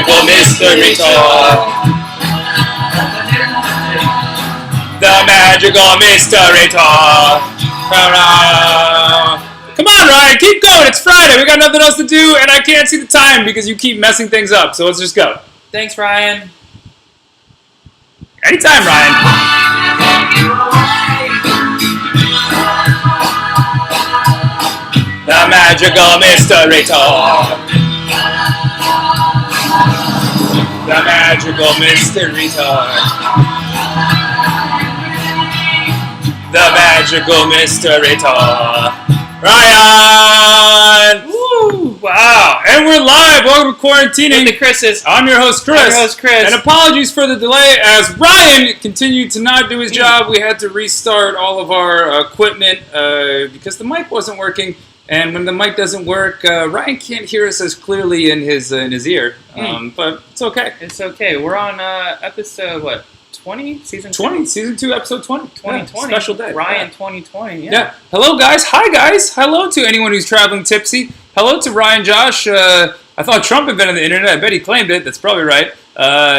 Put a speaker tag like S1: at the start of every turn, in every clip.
S1: magical mystery tour. The magical mystery tour. Come on, Ryan, keep going. It's Friday. We got nothing else to do, and I can't see the time because you keep messing things up. So let's just go.
S2: Thanks, Ryan.
S1: Anytime, Ryan. The magical mystery tour. The magical mystery tour. The magical mystery tour. Ryan!
S2: Woo! Wow.
S1: And we're live. Welcome to Quarantining.
S2: With the Chris's.
S1: I'm your host, Chris.
S2: I'm your host, Chris.
S1: And apologies for the delay as Ryan continued to not do his job. We had to restart all of our equipment because the mic wasn't working. And when the mic doesn't work, Ryan can't hear us as clearly in his ear. But it's okay.
S2: It's okay. We're on episode, what? 20? Season
S1: 20, season 2, episode 20.
S2: 2020.
S1: Special day.
S2: Ryan,
S1: yeah.
S2: 2020.
S1: Yeah. Hello, guys. Hi, guys. Hello to anyone who's traveling tipsy. Hello to Ryan Josh. I thought Trump invented the internet. I bet he claimed it. That's probably right.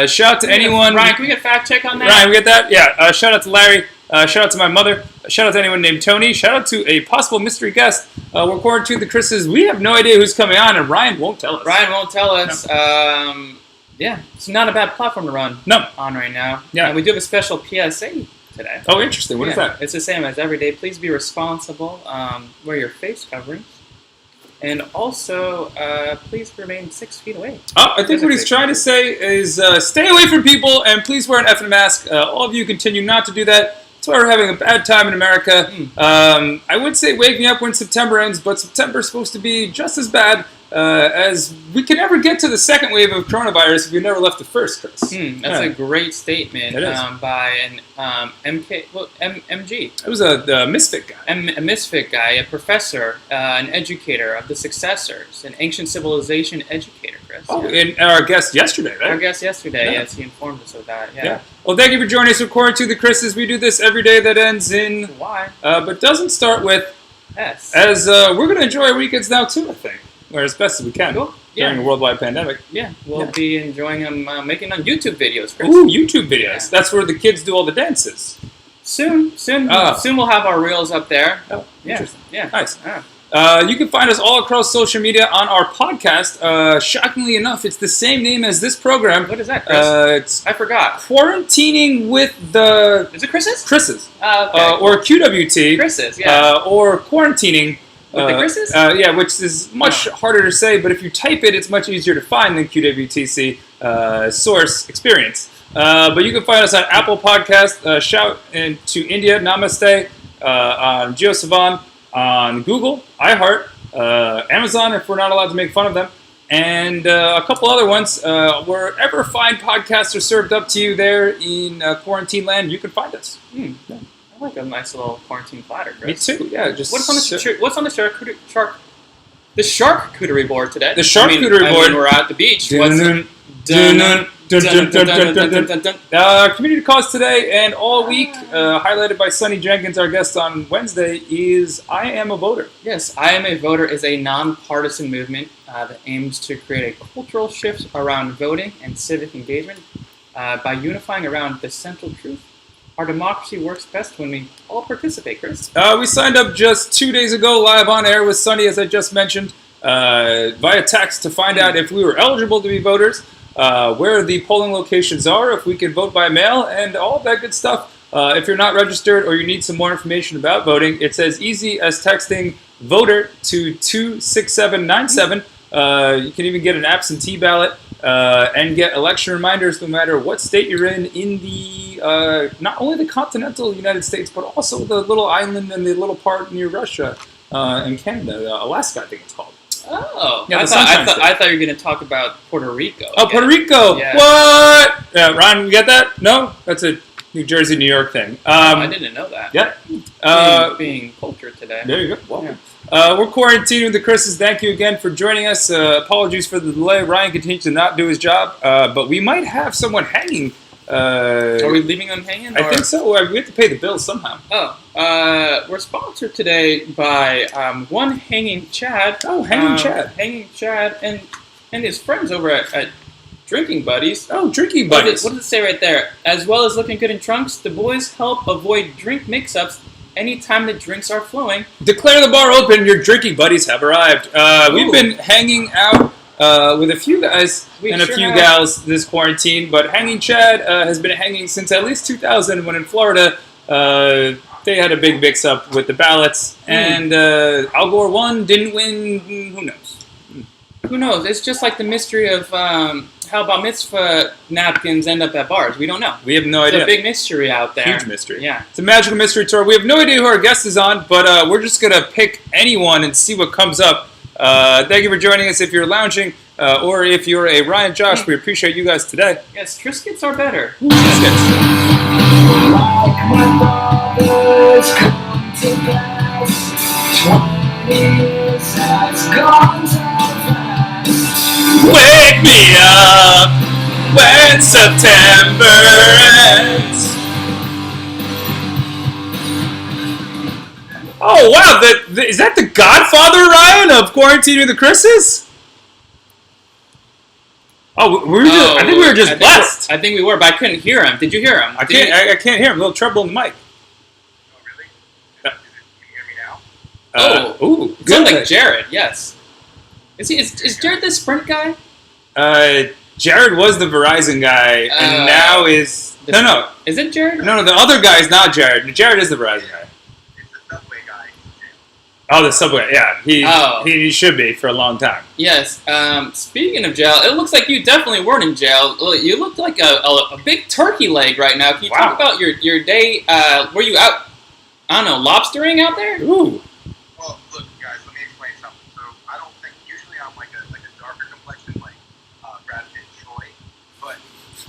S1: Shout out to anyone.
S2: Ryan, can we get a fact check on that?
S1: Ryan, we get that? Yeah. Shout out to Larry. Shout out to my mother. Shout out to anyone named Tony. Shout out to a possible mystery guest. We're quarantined the Chris's. We have no idea who's coming on, and Ryan won't tell us.
S2: Ryan won't tell us. No. Yeah, it's not a bad platform to run on right now.
S1: Yeah.
S2: We do have a special PSA today.
S1: Oh, interesting. What is that?
S2: It's the same as every day. Please be responsible. Wear your face coverings. And also, please remain 6 feet away.
S1: Oh, I think what he's trying to say is stay away from people and please wear an effing mask. All of you continue not to do that. That's why we're having a bad time in America. I would say wake me up when September ends, but September's supposed to be just as bad as we can ever get to the second wave of coronavirus if we never left the first, Chris.
S2: That's a great statement by an MG.
S1: It was a misfit guy.
S2: A misfit guy, a professor, an educator of the successors, an ancient civilization educator, Chris.
S1: Oh, and our guest yesterday, right?
S2: Our guest yesterday, yes, he informed us of that. Yeah.
S1: Well, thank you for joining us for Quarantine the Chris's. We do this every day that ends in
S2: Y,
S1: but doesn't start with
S2: S.
S1: As we're going to enjoy our weekends now too, I think. Or as best as we can during a worldwide pandemic.
S2: Yeah, we'll be enjoying them making on YouTube videos, Chris.
S1: Ooh, YouTube videos.
S2: Yeah.
S1: That's where the kids do all the dances.
S2: Soon we'll have our reels up there.
S1: Oh, interesting.
S2: Yeah.
S1: Nice. You can find us all across social media on our podcast. Shockingly enough, it's the same name as this program.
S2: What is that, Chris?
S1: It's
S2: I forgot.
S1: Quarantining with the...
S2: Is it Chris's?
S1: Chris's.
S2: Okay.
S1: Or QWT.
S2: Chris's, yeah.
S1: Or Quarantining.
S2: With the Chris's?
S1: Yeah, which is much harder to say, but if you type it, it's much easier to find than QWTC source experience. But you can find us on Apple Podcast, shout to India, Namaste, on GeoSavan, on Google, iHeart, Amazon if we're not allowed to make fun of them, and a couple other ones. Wherever fine podcasts are served up to you there in quarantine land, you can find us.
S2: Yeah. I like a nice little quarantine platter, Chris.
S1: Me too. Yeah. Just
S2: what's on the charcuterie board today?
S1: The charcuterie board.
S2: We're at the beach.
S1: Community cause today and all week, highlighted by Sonny Jenkins, our guest on Wednesday, is I Am a Voter.
S2: Yes, I Am a Voter is a nonpartisan movement that aims to create a cultural shift around voting and civic engagement by unifying around the central truth. Our democracy works best when we all participate, Chris.
S1: We signed up just 2 days ago, live on air with Sonny, as I just mentioned, via text to find out if we were eligible to be voters, where the polling locations are, if we can vote by mail, and all of that good stuff. If you're not registered or you need some more information about voting, it's as easy as texting VOTER to 26797. You can even get an absentee ballot and get election reminders no matter what state you're in the not only the continental United States, but also the little island and the little part near Russia and Canada, Alaska, I think it's called.
S2: Oh,
S1: yeah,
S2: I thought you were going to talk about Puerto Rico.
S1: Oh, again. Puerto Rico!
S2: Yeah.
S1: What? Yeah, Ryan, you get that? No? That's a New Jersey, New York thing.
S2: I didn't know that.
S1: Yeah.
S2: Being cultured today.
S1: There you go. Welcome. Yeah. We're quarantining with the Chris's. Thank you again for joining us. Apologies for the delay. Ryan continues to not do his job, but we might have someone hanging.
S2: Are we leaving them hanging?
S1: I think so. We have to pay the bills somehow.
S2: We're sponsored today by one Hanging Chad.
S1: Oh, Hanging Chad.
S2: Hanging Chad and his friends over at Drinking buddies.
S1: Oh, drinking buddies.
S2: What does it say right there? As well as looking good in trunks, the boys help avoid drink mix-ups anytime the drinks are flowing.
S1: Declare the bar open. Your drinking buddies have arrived. We've been hanging out with a few guys and a few gals this quarantine, but Hanging Chad has been hanging since at least 2000 when in Florida they had a big mix-up with the ballots, and Al Gore won, didn't win, who knows?
S2: Who knows? It's just like the mystery of how bar mitzvah napkins end up at bars. We don't know.
S1: We have no idea.
S2: It's a big mystery out there.
S1: Huge mystery.
S2: Yeah.
S1: It's a magical mystery tour. We have no idea who our guest is on, but we're just going to pick anyone and see what comes up. Thank you for joining us if you're lounging, or if you're a Ryan Josh. We appreciate you guys today.
S2: Yes, Triscuits are better.
S1: Triscuits.
S3: Like my father's come to pass, 20 years has gone so fast.
S1: Wake me up when September ends. Oh wow! Is that the Godfather, Ryan, of Quarantine with the Chris's? Oh, I think we were just blessed.
S2: I think we were, but I couldn't hear him. Did you hear him?
S1: I can't hear him. A little trouble in the mic.
S4: Oh, really? Can you hear me now?
S1: Ooh,
S2: it sounds like Jared. Yes. Is Jared the Sprint guy?
S1: Jared was the Verizon guy, and now is no.
S2: Is it Jared?
S1: No, the other guy is not Jared. Jared is the Verizon guy.
S4: It's the Subway guy.
S1: Oh, the Subway. Yeah, he should be for a long time.
S2: Yes. Speaking of jail, it looks like you definitely weren't in jail. You look like a big turkey leg right now. Can you talk about your day? Were you out? I don't know, lobstering out there?
S1: Ooh.
S4: Well, look, guys, let me explain something. So, I don't think usually I'm like a darker complexion, like Brad Pitt and Troy. But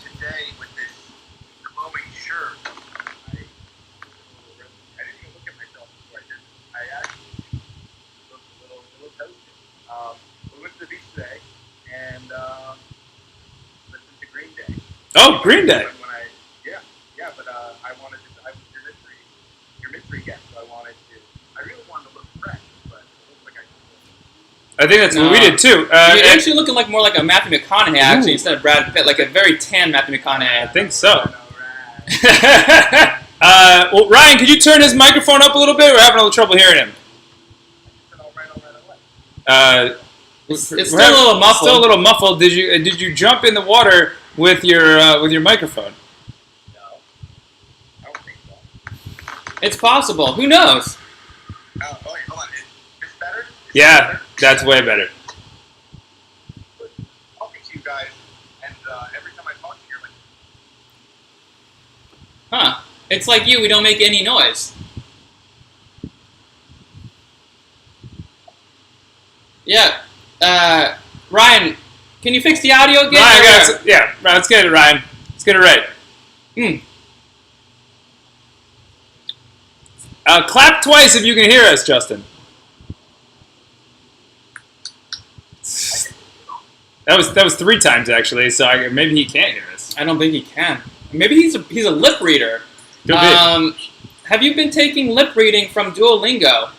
S4: today, with this glowing shirt, I didn't even look at myself before I did this. I actually looked a little toasted. We went to the beach today and listened to Green Day.
S1: Oh, Green Day.
S4: But I wanted to. I was your mystery guest, so I really wanted to look fresh, but it looks like
S1: I think that's what we did too.
S2: You're actually looking like more like a Matthew McConaughey actually instead of Brad Pitt, like a very tan Matthew McConaughey.
S1: I think so.
S4: Right.
S1: Well, Ryan, could you turn his microphone up a little bit? We're having a little trouble hearing him.
S2: It's still a little muffled.
S1: Still a little muffled. Did you jump in the water with your microphone?
S4: No, I don't think so.
S2: It's possible. Who knows?
S4: Oh, wait, hold on. Is this better?
S1: Yeah, that's way better.
S4: Talking to you guys, and every time I talk to you, you're like,
S2: Huh. It's like you, we don't make any noise. Yeah. Ryan, can you fix the audio again?
S1: Ryan, let's get it, Ryan. Let's get it right. Clap twice if you can hear us, Justin. That was 3 times actually, so maybe he can't hear us.
S2: I don't think he can. Maybe he's a lip reader.
S1: Could be.
S2: Have you been taking lip reading from Duolingo?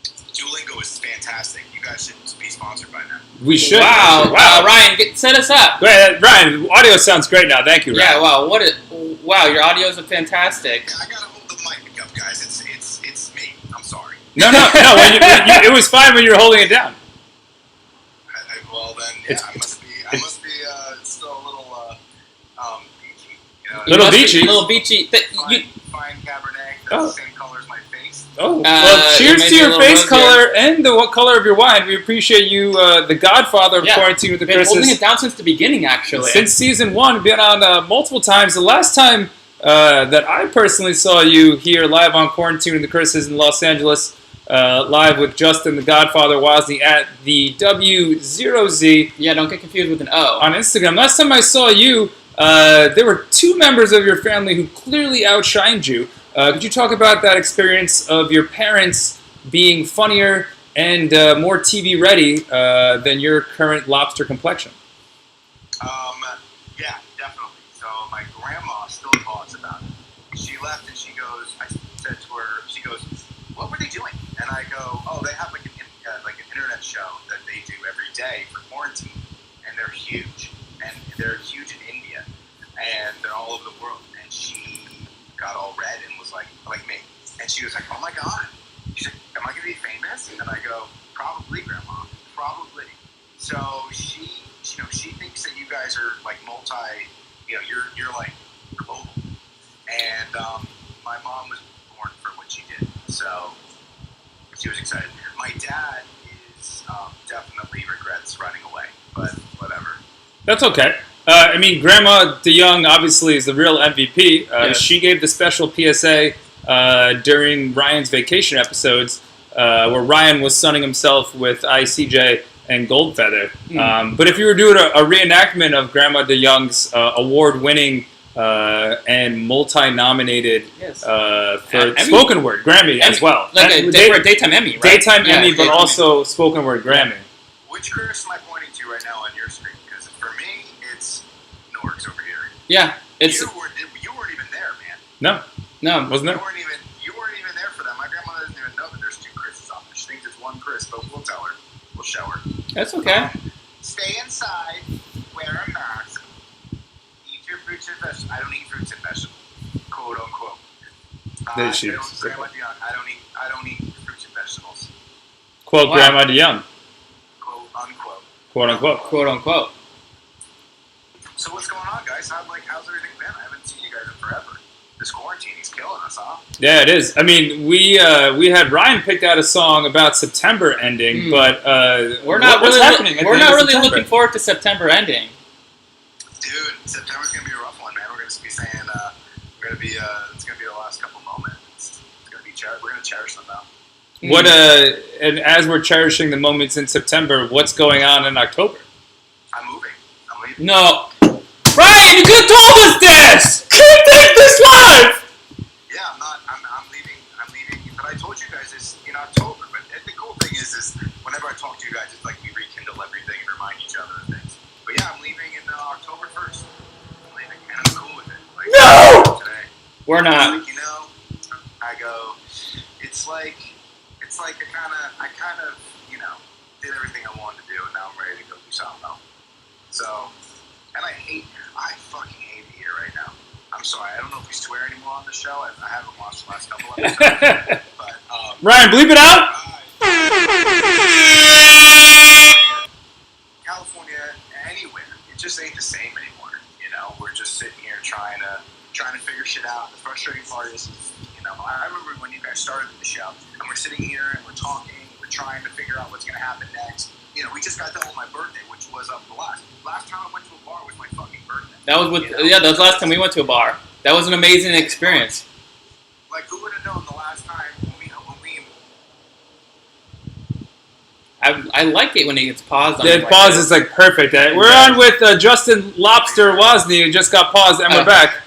S4: Duolingo is fantastic. You guys should be sponsored by now.
S1: We should.
S2: Wow. Ryan, set us up.
S1: Go ahead, Ryan. Audio sounds great now. Thank you, Ryan.
S2: Yeah. Wow. Wow. Your audios are fantastic.
S4: I gotta hold the mic up, guys. It's me. I'm sorry.
S1: No. It was fine when you were holding it down.
S4: Well then, yeah, I must be still a little beachy.
S1: Little beachy.
S4: Fine Cabernet. That's the same color as my face.
S1: Oh, well, cheers to your face color and the color of your wine. We appreciate you, the Godfather of Quarantine with the Chris's.
S2: Been holding it down since the beginning, actually.
S1: Since season 1, been on multiple times. The last time that I personally saw you here live on Quarantine with the Chris's in Los Angeles, live with Justin, the Godfather, Wozney at the W0Z.
S2: Yeah, don't get confused with an O.
S1: On Instagram. Last time I saw you, there were 2 members of your family who clearly outshined you. Could you talk about that experience of your parents being funnier and more TV ready than your current lobster complexion?
S4: Yeah, definitely. So my grandma still talks about it. She left and she goes, I said to her, she goes, what were they doing? And I go, oh, they have like an internet show that they do every day for quarantine, and they're huge. And go, probably, Grandma, probably. So she thinks that you guys are like you're like global. And my mom was born for what she did, so she was excited. My dad is definitely regrets running away, but whatever.
S1: That's okay. I mean, Grandma DeYoung obviously is the real MVP.
S2: Yes.
S1: She gave the special PSA during Ryan's vacation episodes, where Ryan was sunning himself with ICJ and Goldfeather. But if you were doing a reenactment of Grandma DeYoung's award-winning and multi-nominated
S2: Yes.
S1: for
S2: Emmy.
S1: spoken word Grammy as well,
S2: Like for a daytime Emmy, right?
S1: daytime
S2: Yeah,
S1: Emmy, but
S2: daytime
S1: also spoken word Grammy.
S4: Which Chris am I pointing to right now on your screen? Because for me, it's Norks over here.
S2: Yeah, it's
S4: You weren't even there, man.
S1: No, wasn't
S4: You
S1: there?
S4: weren't even there for that. My grandma doesn't even know that there's two Chris's on there. She thinks it's one Chris, but we'll tell her. We'll show her.
S2: that's okay.
S4: Stay inside, wear a mask, eat your fruits and vegetables. I don't eat fruits and vegetables, quote unquote.
S1: There she
S4: I
S1: is.
S4: don't, Grandma DeYoung, I don't eat fruits and vegetables,
S1: Quote
S2: Wow.
S1: Grandma DeYoung,
S4: quote unquote.
S1: quote unquote.
S2: Quote unquote.
S4: So what's going on, guys? How's everything been? I haven't seen you guys in forever. This quarantine is killing us, huh?
S1: Yeah, it is. I mean, we had Ryan picked out a song about September ending, but
S2: We're not
S1: what's
S2: really
S1: happening at
S2: we're
S1: the
S2: not
S1: end of
S2: really
S1: September?
S2: looking forward to September ending.
S4: Dude, September's gonna be a rough one, man. We're gonna be saying it's gonna be the last couple moments. It's gonna be we're gonna cherish them now.
S1: What and as we're cherishing the moments in September, what's going on in October?
S4: I'm moving. I'm leaving.
S2: No, Ryan, you could have told us this. Can't take this live.
S4: Yeah, I'm leaving. I'm leaving. But I told you guys this in October. But the cool thing is whenever I talk to you guys, it's like we rekindle everything and remind each other of things. But yeah, I'm leaving in October 1st. I'm leaving, and I'm cool with it. Like,
S2: No!
S4: Today.
S2: We're not.
S4: Like, I go. It's like I kind of did everything I wanted to do, and now I'm ready to go do something else. So, and I fucking hate it here right now. I'm sorry, I don't know if we swear anymore on the show. I haven't watched the last couple of episodes. But,
S1: Ryan, bleep it out.
S4: California, anywhere, it just ain't the same anymore. We're just sitting here trying to figure shit out. The frustrating part is I remember when you guys started the show, and we're sitting here and we're talking, we're trying to figure out what's going to happen next. We just got done with my birthday, which was the last time I went to a bar was my fucking birthday.
S2: That was that was the last time we went to a bar. That was an amazing experience.
S4: Like, who would have known the last time when we
S2: I like it when it gets paused on.
S1: The pause is like perfect. We're on with Justin Lobster Wozney, who just got paused, and we're back.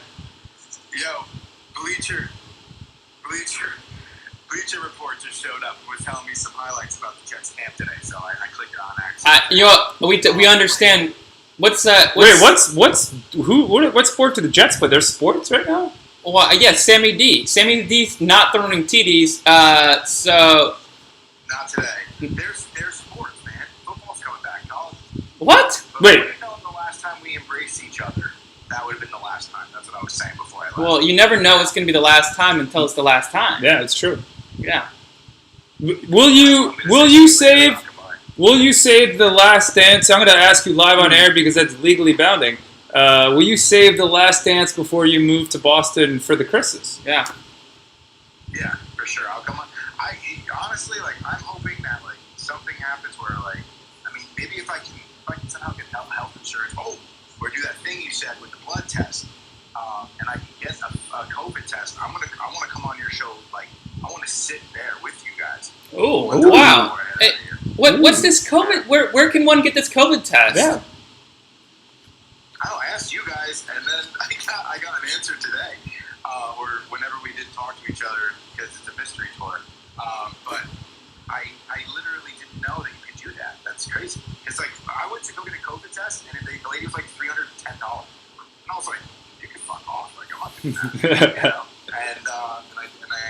S4: Yo, Bleacher Report just showed up and was telling me some highlights about the Jets camp today, so I clicked it on accident.
S2: We understand. What
S1: sport do the Jets play? There's sports right now?
S2: Well, yeah, Sammy D. Sammy D's not throwing TDs. So
S4: Not today. There's sports, man. Football's coming back. College.
S2: what?
S4: But
S1: Wait.
S4: I would have known the last time we embraced each other. That would have been the last time. That's what I was saying before I left.
S2: Well, you never know it's going to be the last time until it's the last time.
S1: Yeah, it's true.
S2: Yeah.
S1: Will you save the Last Dance? I'm going to ask you live on air because that's legally bounding. Will you save the Last Dance before you move to Boston for the Chris's?
S2: Yeah.
S4: Yeah, for sure. I'll come on. Honestly, I'm hoping that something happens where maybe if I can somehow get health insurance. Or do that thing you said with the blood test, and I can get a COVID test. I want to come on your show. I want to sit there with you guys.
S2: Oh, wow. Hey, what's this COVID? Where can one get this COVID test?
S1: Yeah.
S4: I asked you guys, and then I got an answer today, or whenever we did talk to each other, because it's a mystery tour. But I literally didn't know that you could do that. That's crazy. It's I went to go get a COVID test, and the lady was $310, and I was like, you can fuck off. I'm not doing that. And I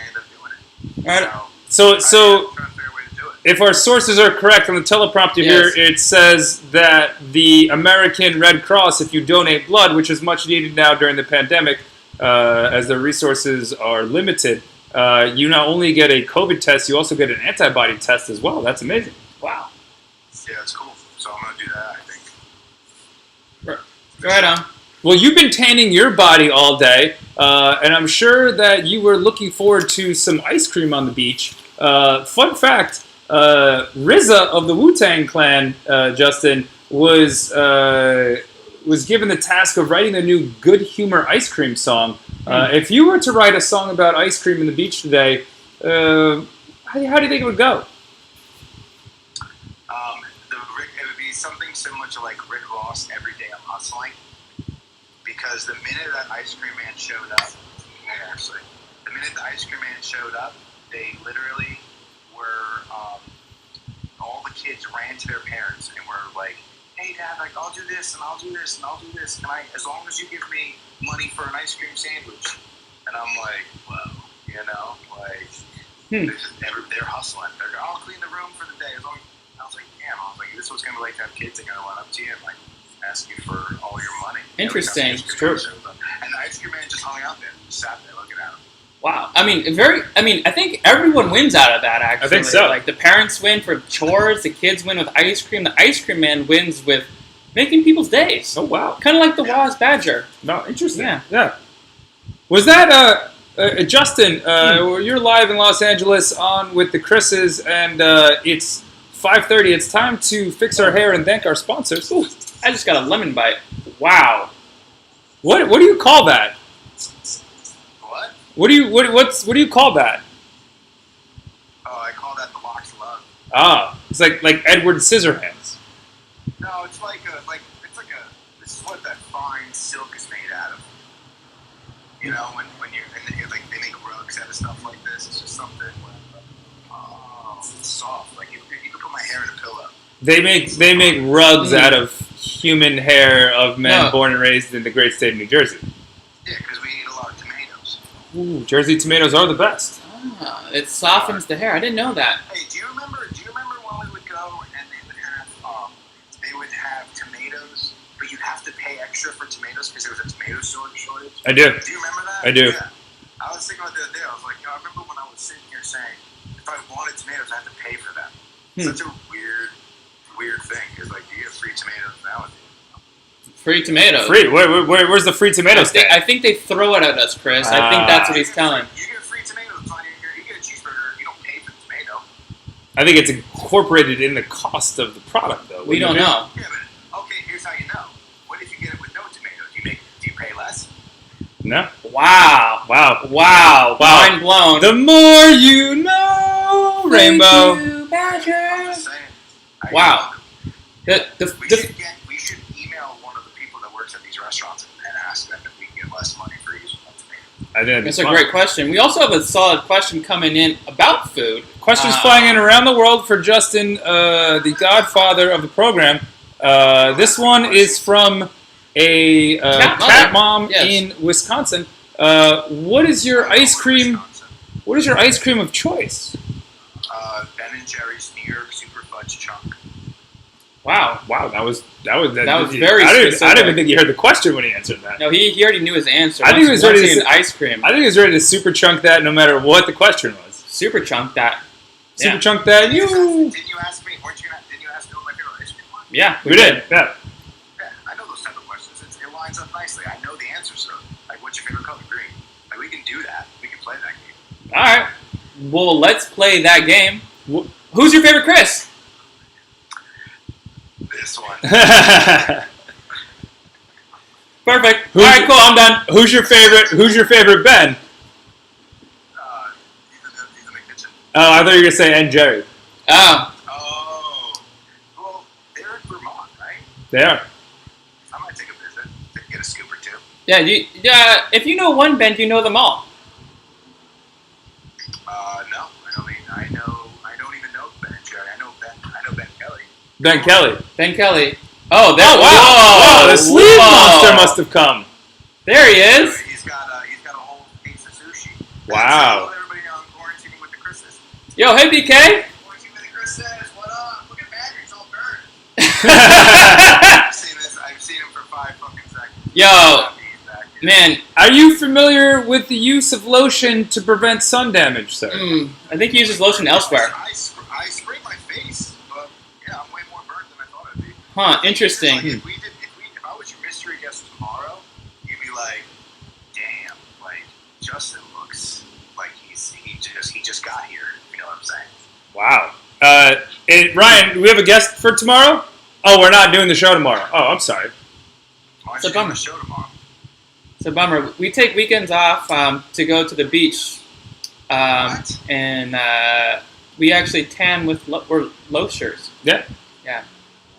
S4: ended up doing it.
S1: All right.
S4: So
S1: So
S4: I'm trying to figure a way to do it.
S1: if our sources are correct on the teleprompter
S2: Yes.
S1: here, it says that the American Red Cross, if you donate blood, which is much needed now during the pandemic, as their resources are limited, you not only get a COVID test, you also get an antibody test as well. That's amazing.
S2: Wow.
S4: Yeah, it's cool. So I'm gonna do that. I think.
S2: Right on.
S1: Well, you've been tanning your body all day, and I'm sure that you were looking forward to some ice cream on the beach. Fun fact, RZA of the Wu-Tang Clan, Justin, was given the task of writing the new Good Humor ice cream song. If you were to write a song about ice cream in the beach today, how do you think it would go?
S4: It would be something similar to like Rick Ross, Every Day I'm Hustling. Because the minute that ice cream man showed up, the minute the ice cream man showed up, they literally were, all the kids ran to their parents and were like, hey dad, like I'll do this and I'll do this and I'll do this. Can I, as long as you give me money for an ice cream sandwich? And I'm like, whoa, you know, like, they're hustling. They're going, I'll clean the room for the day. I was like, damn, this was going to be like to have kids that are going to run up to you and like, ask you for all your money.
S2: Interesting.
S4: It's true. And the ice cream man just hung out there, just sat there looking at him.
S2: Wow. I think everyone wins out of that, actually.
S1: I think so.
S2: Like, the parents win for chores, the kids win with ice cream, the ice cream man wins with making people's days.
S1: Oh, wow.
S2: Kind of like the Waz Badger.
S1: No, interesting.
S2: Yeah.
S1: Was that, Justin, you're live in Los Angeles on with the Chris's, and it's 5:30. It's time to fix our hair and thank our sponsors.
S2: Ooh, I just got a lemon bite. Wow.
S1: What do you call that?
S4: What?
S1: What do you call that?
S4: Oh, I call that the locks of love.
S1: Ah, it's like Edward Scissorhands.
S4: No, it's like this is what that fine silk is made out of. You know, when you're like they make rugs out of stuff like this. It's just something it's soft. Like you can put my hair in a pillow.
S1: They make rugs out of human hair of men born and raised in the great state of New Jersey.
S4: Yeah, because we eat a lot of tomatoes.
S1: Ooh, Jersey tomatoes are the best.
S2: Ah, it softens the hair. I didn't know that.
S4: Hey, do you remember when we would go and they would have tomatoes, but you'd have to pay extra for tomatoes because there was a tomato shortage?
S1: I do.
S4: Do you remember that?
S1: I do.
S4: Yeah. I was thinking about the other day. I was like, I remember when I was sitting here saying, if I wanted tomatoes, I had to pay for them. Such a weird thing. It's like you get free tomatoes nowadays.
S2: Free tomatoes.
S1: Free? Where's the free tomatoes?
S2: I think they throw it at us, Chris. I think that's what he's telling.
S4: You get free tomatoes on you get a cheeseburger. You don't pay for the tomato.
S1: I think it's incorporated in the cost of the product, though.
S2: We don't know.
S4: Yeah, but okay. Here's how you know. What if you get it with no tomatoes? Do you pay less?
S1: No.
S2: Wow. Mind blown.
S1: The more you know, Rainbow.
S2: Thank you, Badger.
S4: I'm just saying.
S2: Wow.
S4: We should email one of the people that works at these restaurants and ask them if we can get less money for using one tomato.
S1: I think
S2: That's a great question. We also have a solid question coming in about food.
S1: Questions flying in around the world for Justin, the godfather of the program. This one is from a cat mom in Wisconsin. What is your ice cream? What is your ice cream of choice?
S4: Ben and Jerry's New York Super Fudge Chunk.
S1: Wow, that was very
S2: specific.
S1: I didn't even think you heard the question when he answered that.
S2: No, he already knew his answer.
S1: I think he was ready to
S2: ice cream.
S1: I think he was ready to super chunk that no matter what the question was.
S2: Super chunk that.
S1: Super chunk that.
S4: Didn't you ask me? Didn't you ask me what my favorite ice cream was?
S2: Yeah,
S1: we did. Yeah.
S4: Yeah, I know those type of questions. It lines up nicely. I know the answer. So, like, what's your favorite color? Green. Like, we can do that. We can play that game.
S2: All right. Well, let's play that game. Who's your favorite Chris?
S4: This one.
S2: Perfect. All right, cool. I'm done.
S1: Who's your favorite Ben?
S4: He's in the kitchen.
S1: Oh, I thought you were gonna say and Jerry.
S2: Oh.
S4: Oh. Well, they're in Vermont, right?
S1: They are.
S4: I might take a visit. Get a scoop or two.
S2: Yeah. If you know one Ben, you know them all.
S4: No. I don't even know Ben and Jerry. I know Ben Kelly.
S1: Ben Kelly.
S2: Ben Kelly. Oh, wow!
S1: Whoa, the sleeve monster must have come.
S2: There he is.
S4: He's got a whole piece of sushi.
S1: Wow.
S4: Everybody on quarantining with the Chris's.
S2: Yo, hey BK.
S4: Quarantine with the Chris's. What up? Look at Badger. He's all burned. I've seen him for 5 fucking seconds.
S2: Yo, man,
S1: Are you familiar with the use of lotion to prevent sun damage, sir?
S2: I think he uses lotion elsewhere.
S4: I spray my face, but yeah, I'm way more burnt than I thought I'd be.
S2: Huh, interesting.
S4: Like, if I was your mystery guest tomorrow, you'd be like, damn, like Justin looks like he just got here. You know what I'm saying?
S1: Wow. Ryan, do we have a guest for tomorrow? Oh, we're not doing the show tomorrow. Oh, I'm sorry.
S4: Why
S2: It's a
S4: don't you do
S2: bummer.
S4: the show tomorrow?
S2: It's a bummer. We take weekends off to go to the beach,
S4: What?
S2: and we actually tan with loshers.
S1: Yeah.
S2: Yeah.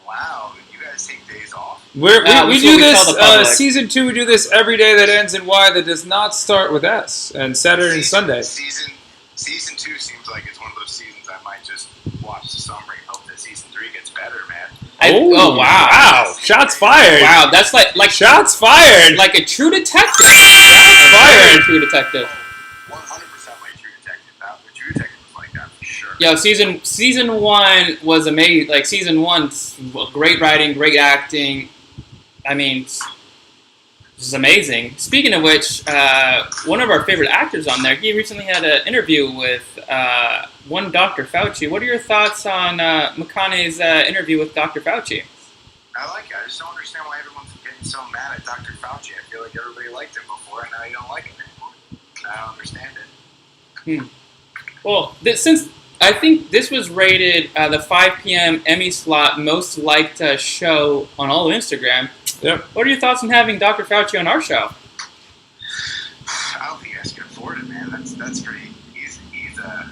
S4: Wow, you guys take days off?
S1: We
S2: that's
S1: do
S2: what we
S1: this,
S2: tell the public.
S1: season 2, we do this every day that ends in Y that does not start with S, and Saturday and Sunday.
S4: Season 2 seems like it's one of those seasons I might just watch the summary and hope that season 3 gets better, man.
S2: Oh, wow.
S1: Wow, shots fired.
S2: Wow, that's like
S1: Shots fired.
S2: like a true detective.
S1: Shots fired.
S2: True detective.
S4: 100% like True Detective. The True Detective was like that for sure.
S2: Yo, season 1 was amazing. Like season 1, great writing, great acting. I mean, this is amazing. Speaking of which, one of our favorite actors on there, he recently had an interview with one Dr. Fauci. What are your thoughts on McConaughey's interview with Dr. Fauci?
S4: I like it. I just don't understand why everyone's getting so mad at Dr. Fauci. I feel like everybody liked him before, and now you don't like him anymore. I don't understand it.
S2: Well, since I think this was rated the 5 p.m. Emmy slot most liked show on all of Instagram.
S1: Yep.
S2: What are your thoughts on having Dr. Fauci on our show?
S4: I don't think you guys can afford it, man. That's pretty. He's a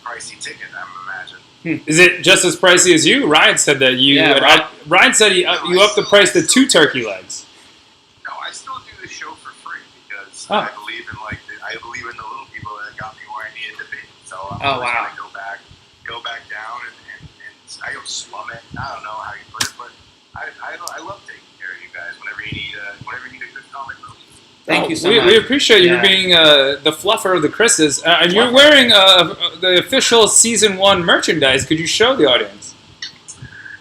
S4: pricey ticket, I would imagine.
S1: Is it just as pricey as you? Ryan said that you.
S2: Yeah,
S1: Ryan said you upped the price to 2 turkey legs.
S4: No, I still do the show for free because
S1: Oh.
S4: I believe in I believe in the little people that got me where I needed to be. So I'm
S2: Oh,
S4: always
S2: wow.
S4: gonna go back down and I don't slum it. I don't know how you put it, but I love taking care of you guys whenever you need a good comic book.
S2: Thank you so
S1: we,
S2: much.
S1: We appreciate you
S2: Yeah.
S1: for being the fluffer of the Chris's. And you're wearing the official season 1 merchandise. Could you show the audience?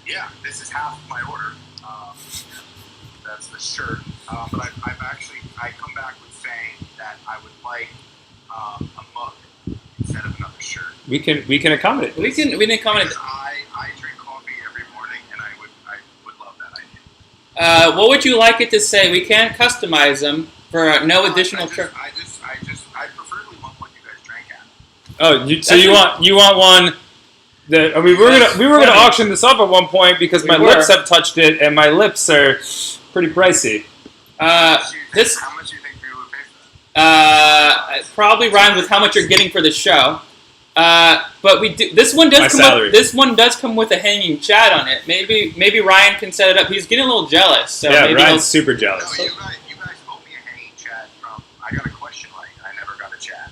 S4: Yeah, this is half my order. That's the shirt. But I come back with saying that I would like a mug instead of another shirt.
S1: We can accommodate.
S2: We can comment.
S4: Because I drink coffee every morning, and I would love that idea.
S2: What would you like it to say? We can customize them for no additional charge.
S4: I preferably want what you guys drank at.
S1: Oh, you want one that? I mean, we were gonna auction this up at one point because my lips have touched it, and my lips are pretty pricey.
S4: How much do you think people would pay for that?
S2: Probably rhymes with how much you're getting for the show. But we do. This one does come with a hanging chat on it. Maybe Ryan can set it up. He's getting a little jealous. So
S1: Yeah,
S2: maybe
S1: Ryan's super jealous.
S4: No, you guys owe me a hanging chat from. I got a question right. I never got a chat.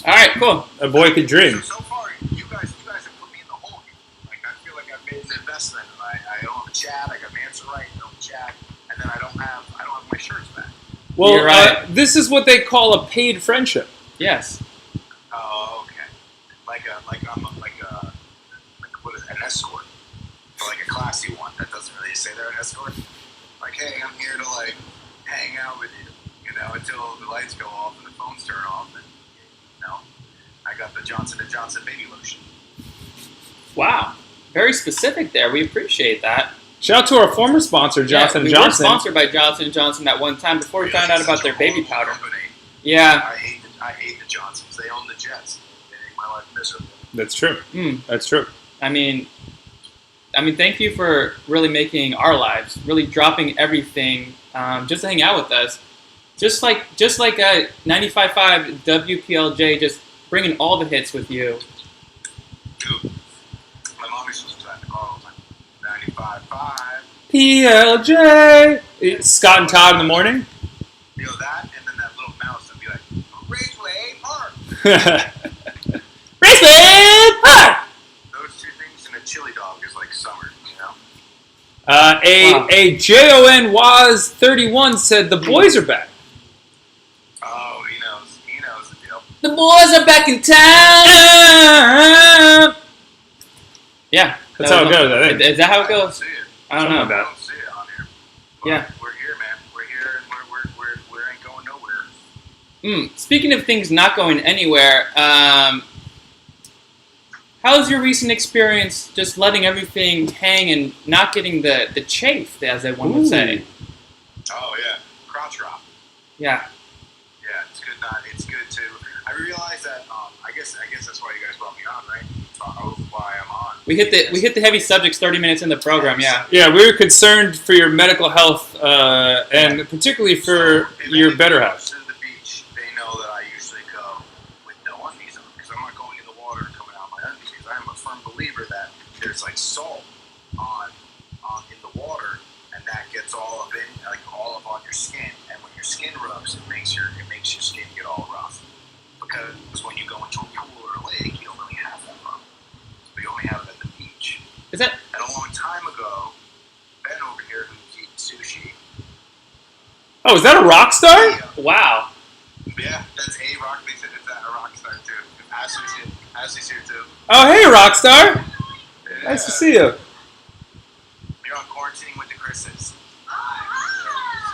S2: All right, cool.
S1: A boy could dream.
S4: So far, you guys have put me in the hole here. Like I feel like I've made an investment. I don't have a chat. I got my answer right. No chat, and then I don't have my shirts back.
S1: Well,
S2: You're right.
S1: This is what they call a paid friendship.
S2: Yes.
S4: Oh, okay. Like what is it, an escort? Or like a classy one. That doesn't really say they're an escort. Like, hey, I'm here to like hang out with you, until the lights go off and the phones turn off, and I got the Johnson & Johnson baby lotion.
S2: Wow. Very specific there. We appreciate that.
S1: Shout out to our former sponsor, Johnson
S2: we
S1: & Johnson.
S2: were sponsored by Johnson & Johnson at one time before we found out about their baby powder.
S4: Company.
S2: Yeah.
S4: I hate the Johnsons. They own the Jets. They make my life miserable.
S1: That's true. That's true.
S2: I mean, thank you for really making our lives, really dropping everything, just to hang out with us. Just like 95.5 WPLJ, just bringing all the hits with you.
S4: Dude, my mom used to try to call all the time. 95.5.
S1: PLJ. Scott and Todd in the morning.
S4: That, and then that little mouse would be like, Raceway Park.
S1: Raceway Park.
S4: Those two things and a chili dog is like summer,
S1: A JON Waz 31 said the boys are back.
S4: Oh, he knows the deal.
S2: The boys are back in town. Yeah,
S1: That's how it goes, I think.
S2: Is that how it
S4: I don't
S2: goes?
S4: see it.
S2: I don't know.
S1: Something like
S4: I don't see it on here. But
S2: Yeah.
S4: we're here, man. We're here, and we're
S2: Speaking of things not going anywhere, how's your recent experience just letting everything hang and not getting the chafe, as one would say?
S4: Oh yeah, crotch drop.
S2: Yeah.
S4: Yeah, it's good. It's good to. I realized that. I guess that's why you guys brought me on, right? Why I'm on.
S2: We hit the heavy subjects 30 minutes in the program. Yeah.
S1: Yeah, we were concerned for your medical health, and particularly for your better health.
S4: To the beach, they know that I usually go with no undies on because I'm not going in the water and coming out of my undies because I'm a firm believer that there's like salt on in the water and that gets all up on your skin, and when your skin rubs, it makes your skin get all rough because when you go into a pool or a lake, you don't really have that problem. So you only have it at the beach.
S2: Is that?
S4: And a long time ago, Ben over here who's eating sushi.
S1: Oh, is that a rock star?
S2: Wow.
S4: Yeah, that's a rock. They said it's a rock star too. Ashley's here too.
S1: Oh, hey, rock star.
S4: Yeah.
S1: Nice to see you.
S4: You're on quarantining with the Chris's.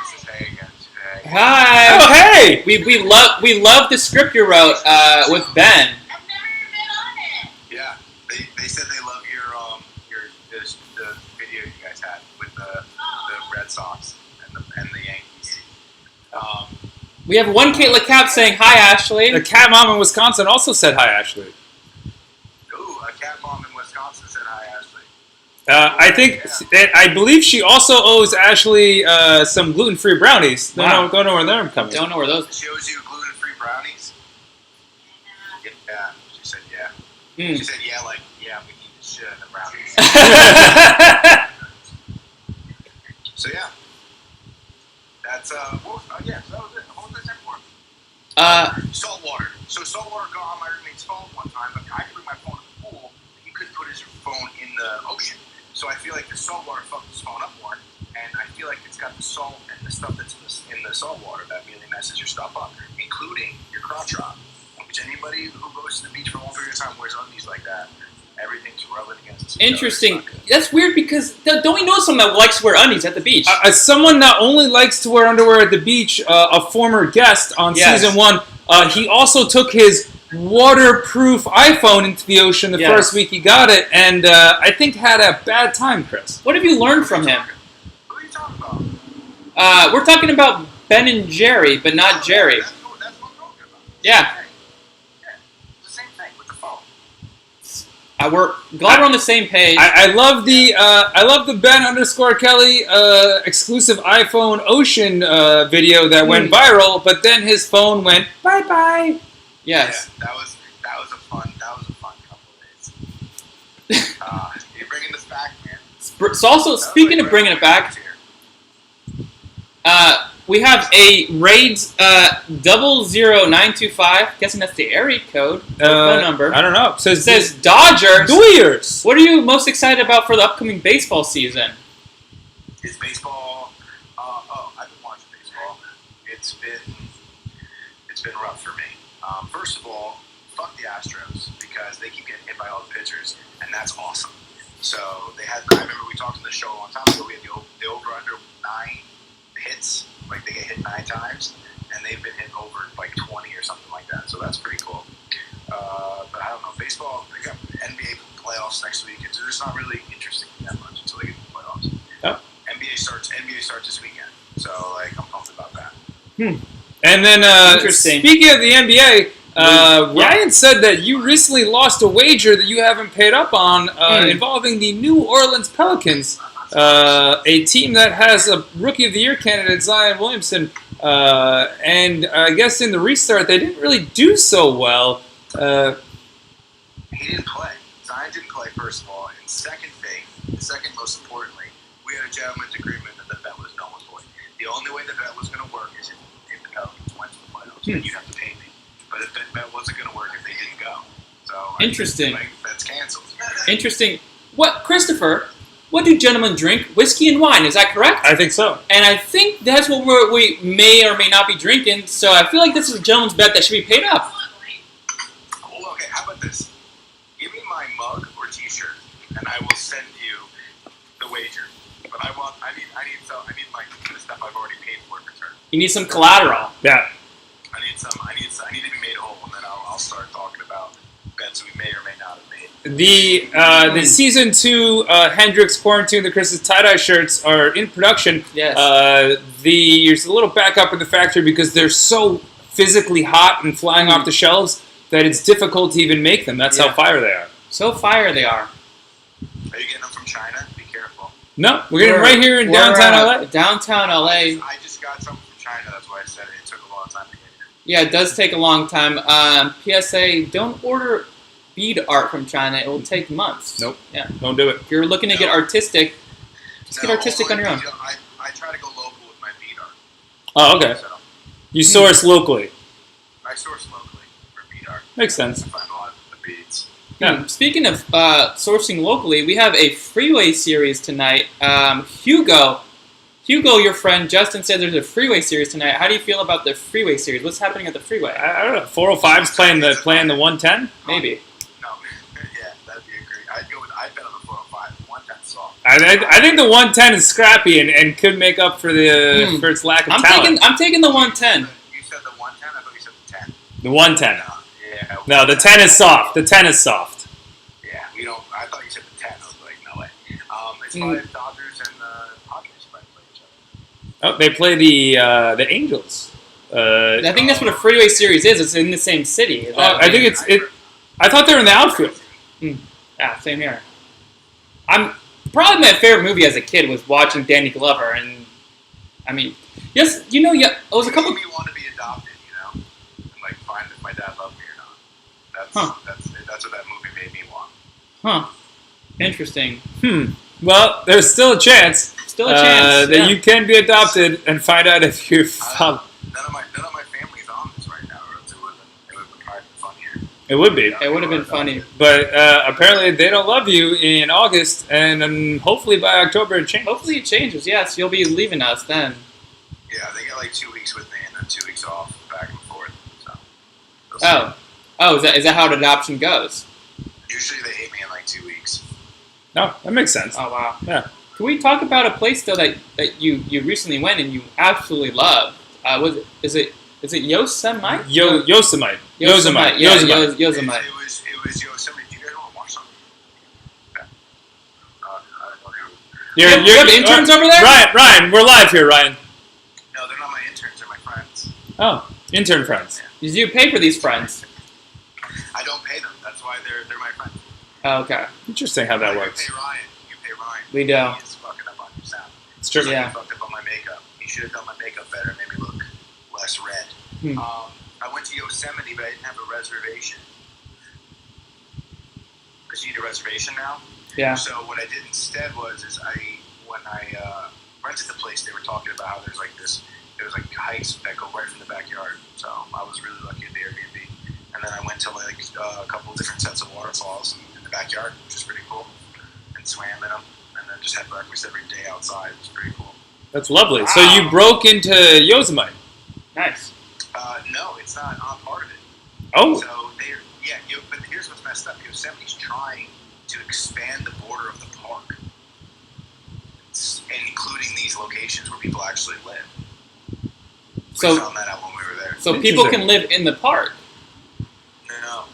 S4: She says hey again.
S2: Hi.
S1: Oh, hey.
S2: We love the script you wrote with Ben.
S3: I've never even been on it.
S4: Yeah, they said they love the video you guys had with the Red Sox and the Yankees.
S2: We have one Kate LeCap saying hi, Ashley.
S1: The cat mom in Wisconsin also said hi, Ashley.
S4: Ooh, a cat mom in Wisconsin said hi, Ashley.
S1: I believe she also owes Ashley some gluten-free brownies.
S2: Wow.
S1: Don't know where they're coming.
S2: Don't know where those.
S4: She owes you gluten-free brownies? Yeah, she said yeah. She said yeah, we eat the shit out of the brownies. So yeah. That's, so that was it. What was I saying for? Salt water. So salt water got on my roommate's phone one time, but I could bring my phone to the pool, and he couldn't put his phone in the ocean. So I feel like the salt water fucked his phone up more, and I feel like it's got the salt and the stuff that's in the salt water that really messes your stuff up, including your crotch rock. Which anybody who goes to the beach for a long period of time wears undies like that. Everything's rubbing against.
S2: Interesting. That's weird because don't we know someone that likes to wear undies at the beach?
S1: As someone not only likes to wear underwear at the beach, a former guest on season 1, he also took his waterproof iPhone into the ocean the first week he got it, and I think had a bad time, Chris.
S2: What have you learned from him?
S4: Who are you talking about?
S2: We're talking about Ben and Jerry, but not Jerry.
S4: That's what I'm talking about.
S2: Yeah.
S4: It's the same thing with the phone.
S2: We're glad we're on the same page.
S1: I love the Ben_Kelly exclusive iPhone ocean video that went viral, but then his phone went bye-bye.
S2: Yes.
S4: Yeah, that was a fun couple of days. You're bringing this back, man.
S2: So also, speaking of bringing it back, we have a Raids 00925. Guessing that's the area code. Phone number.
S1: I don't know.
S2: It says Dodgers.
S1: Dodgers.
S2: What are you most excited about for the upcoming baseball season?
S4: Is baseball? I've been watching baseball. It's been rough for me. First of all, fuck the Astros because they keep getting hit by all the pitchers, and that's awesome. So I remember we talked on the show a long time ago. We had the over/under 9 hits. Like they get hit 9 times, and they've been hit over like 20 or something like that. So that's pretty cool. But I don't know. Baseball, they got NBA playoffs next week. It's just not really interesting that much until they get to the playoffs.
S1: Oh.
S4: NBA starts this weekend. So like I'm pumped about that.
S1: And then
S2: Interesting.
S1: Speaking of the NBA, Ryan said that you recently lost a wager that you haven't paid up on involving the New Orleans Pelicans. A team that has a Rookie of the Year candidate, Zion Williamson, and I guess in the restart they didn't really do so well.
S4: He didn't play. Zion didn't play, first of all. And second most importantly, we had a gentleman's agreement that the bet was no one's point. The only way the bet was going to work is if the Pelicans went to the playoffs. Then you'd have to pay me. But if that bet wasn't going to work if they didn't go. So
S2: Interesting.
S4: That's canceled.
S2: Interesting. What, Christopher? What do gentlemen drink? Whiskey and wine. Is that correct?
S1: I think so.
S2: And I think that's what we may or may not be drinking. So I feel like this is a gentleman's bet that should be paid up.
S4: Well, okay, how about this? Give me my mug or T-shirt, and I will send you the wager. But I need the stuff I've already paid for in return.
S2: You need some collateral.
S1: Yeah.
S4: I need some
S1: The season 2 Hendrix Quarantine the Chris's tie-dye shirts are in production.
S2: Yes.
S1: There's a little backup in the factory because they're so physically hot and flying off the shelves that it's difficult to even make them. That's how fire they are.
S2: So fire they are.
S4: Are you getting them from China? Be careful.
S1: No, we're getting them right here in downtown LA.
S2: Downtown LA.
S4: I just got some from China. That's why I said it took a long time to get here.
S2: Yeah, it does take a long time. PSA: don't order bead art from China. It will take months.
S1: Nope.
S2: Yeah.
S1: Don't do it.
S2: If you're looking to get artistic, just get artistic on your own.
S4: I try to go local with my bead art.
S1: Oh, okay.
S4: So
S1: You source locally.
S4: I source locally for bead art.
S1: Makes sense.
S4: I find a lot of the beads.
S1: Yeah.
S2: Speaking of sourcing locally, we have a freeway series tonight. Hugo, your friend Justin said there's a freeway series tonight. How do you feel about the freeway series? What's happening at the freeway?
S1: I don't know. 405's playing the 110.
S2: Maybe.
S4: No, yeah, that'd be great. I'd bet on the 405. 110 soft.
S1: I think the 110 is scrappy and could make up for the for its lack of talent.
S2: I'm taking the 110.
S4: You said the 110? I thought you said the 10.
S1: The 110.
S4: Yeah.
S1: No, the 10 is soft. The 10 is soft.
S4: Yeah, we don't. I thought you said the 10. I was like, no way. It's probably the Dodgers and the Padres might play each other.
S1: Oh, they play the Angels.
S2: I think that's what a freeway series is. It's in the same city.
S1: I think it's it. I thought they were in the outfield.
S2: Yeah, same here. Probably my favorite movie as a kid was watching Danny Glover, and I mean, yes, it was a couple.
S4: It made me want to be adopted, and like find if my dad loved me or not. That's what that movie made me want.
S2: Huh. Interesting.
S1: Well, there's still a chance.
S2: Still a chance
S1: that you can be adopted and find out if you're.
S4: None of my family's on this right now, or else it would have been kind of funnier.
S1: It would be.
S2: It would have been funny.
S1: But apparently they don't love you in August, and hopefully by October it changes.
S2: Hopefully it changes. Yes, you'll be leaving us then.
S4: Yeah, they get like 2 weeks with me and then 2 weeks off, back and forth.
S2: So. Is that how adoption goes?
S4: Usually they hate me in like 2 weeks.
S1: No, that makes sense.
S2: Oh wow.
S1: Yeah.
S2: Can we talk about a place though that you recently went and you absolutely loved? Is it Yosemite?
S1: Yosemite.
S2: Yeah,
S1: Yosemite.
S2: Yosemite.
S4: It was Yosemite. Do you guys want to watch something? Okay.
S2: You have interns over there?
S1: Ryan, we're live here, Ryan.
S4: No, they're not my interns. They're my friends.
S1: Oh, intern friends.
S2: Do you pay for these friends?
S4: I don't pay them. That's why they're my friends.
S2: Oh, okay.
S1: Interesting how that works.
S4: You pay Ryan.
S2: We do.
S4: He's fucking up on your sound.
S1: It's true.
S2: Yeah.
S4: He fucked up on my makeup. He should have done my makeup better and made me look less red. I went to Yosemite, but I didn't have a reservation. Because you need a reservation now.
S2: Yeah.
S4: So what I did instead was when I rented the place, they were talking about how there's like hikes that go right from the backyard. So I was really lucky at the Airbnb. And then I went to like a couple of different sets of waterfalls in the backyard, which is pretty cool. And swam in them, and then just had breakfast every day outside. It was pretty cool.
S1: That's lovely.
S2: Wow.
S1: So you broke into Yosemite.
S2: Nice.
S4: No, it's not part of it.
S1: Oh.
S4: So but here's what's messed up. Yosemite's trying to expand the border of the park, including these locations where people actually live. We found that out when we were there.
S2: So people can live in the park.
S4: No.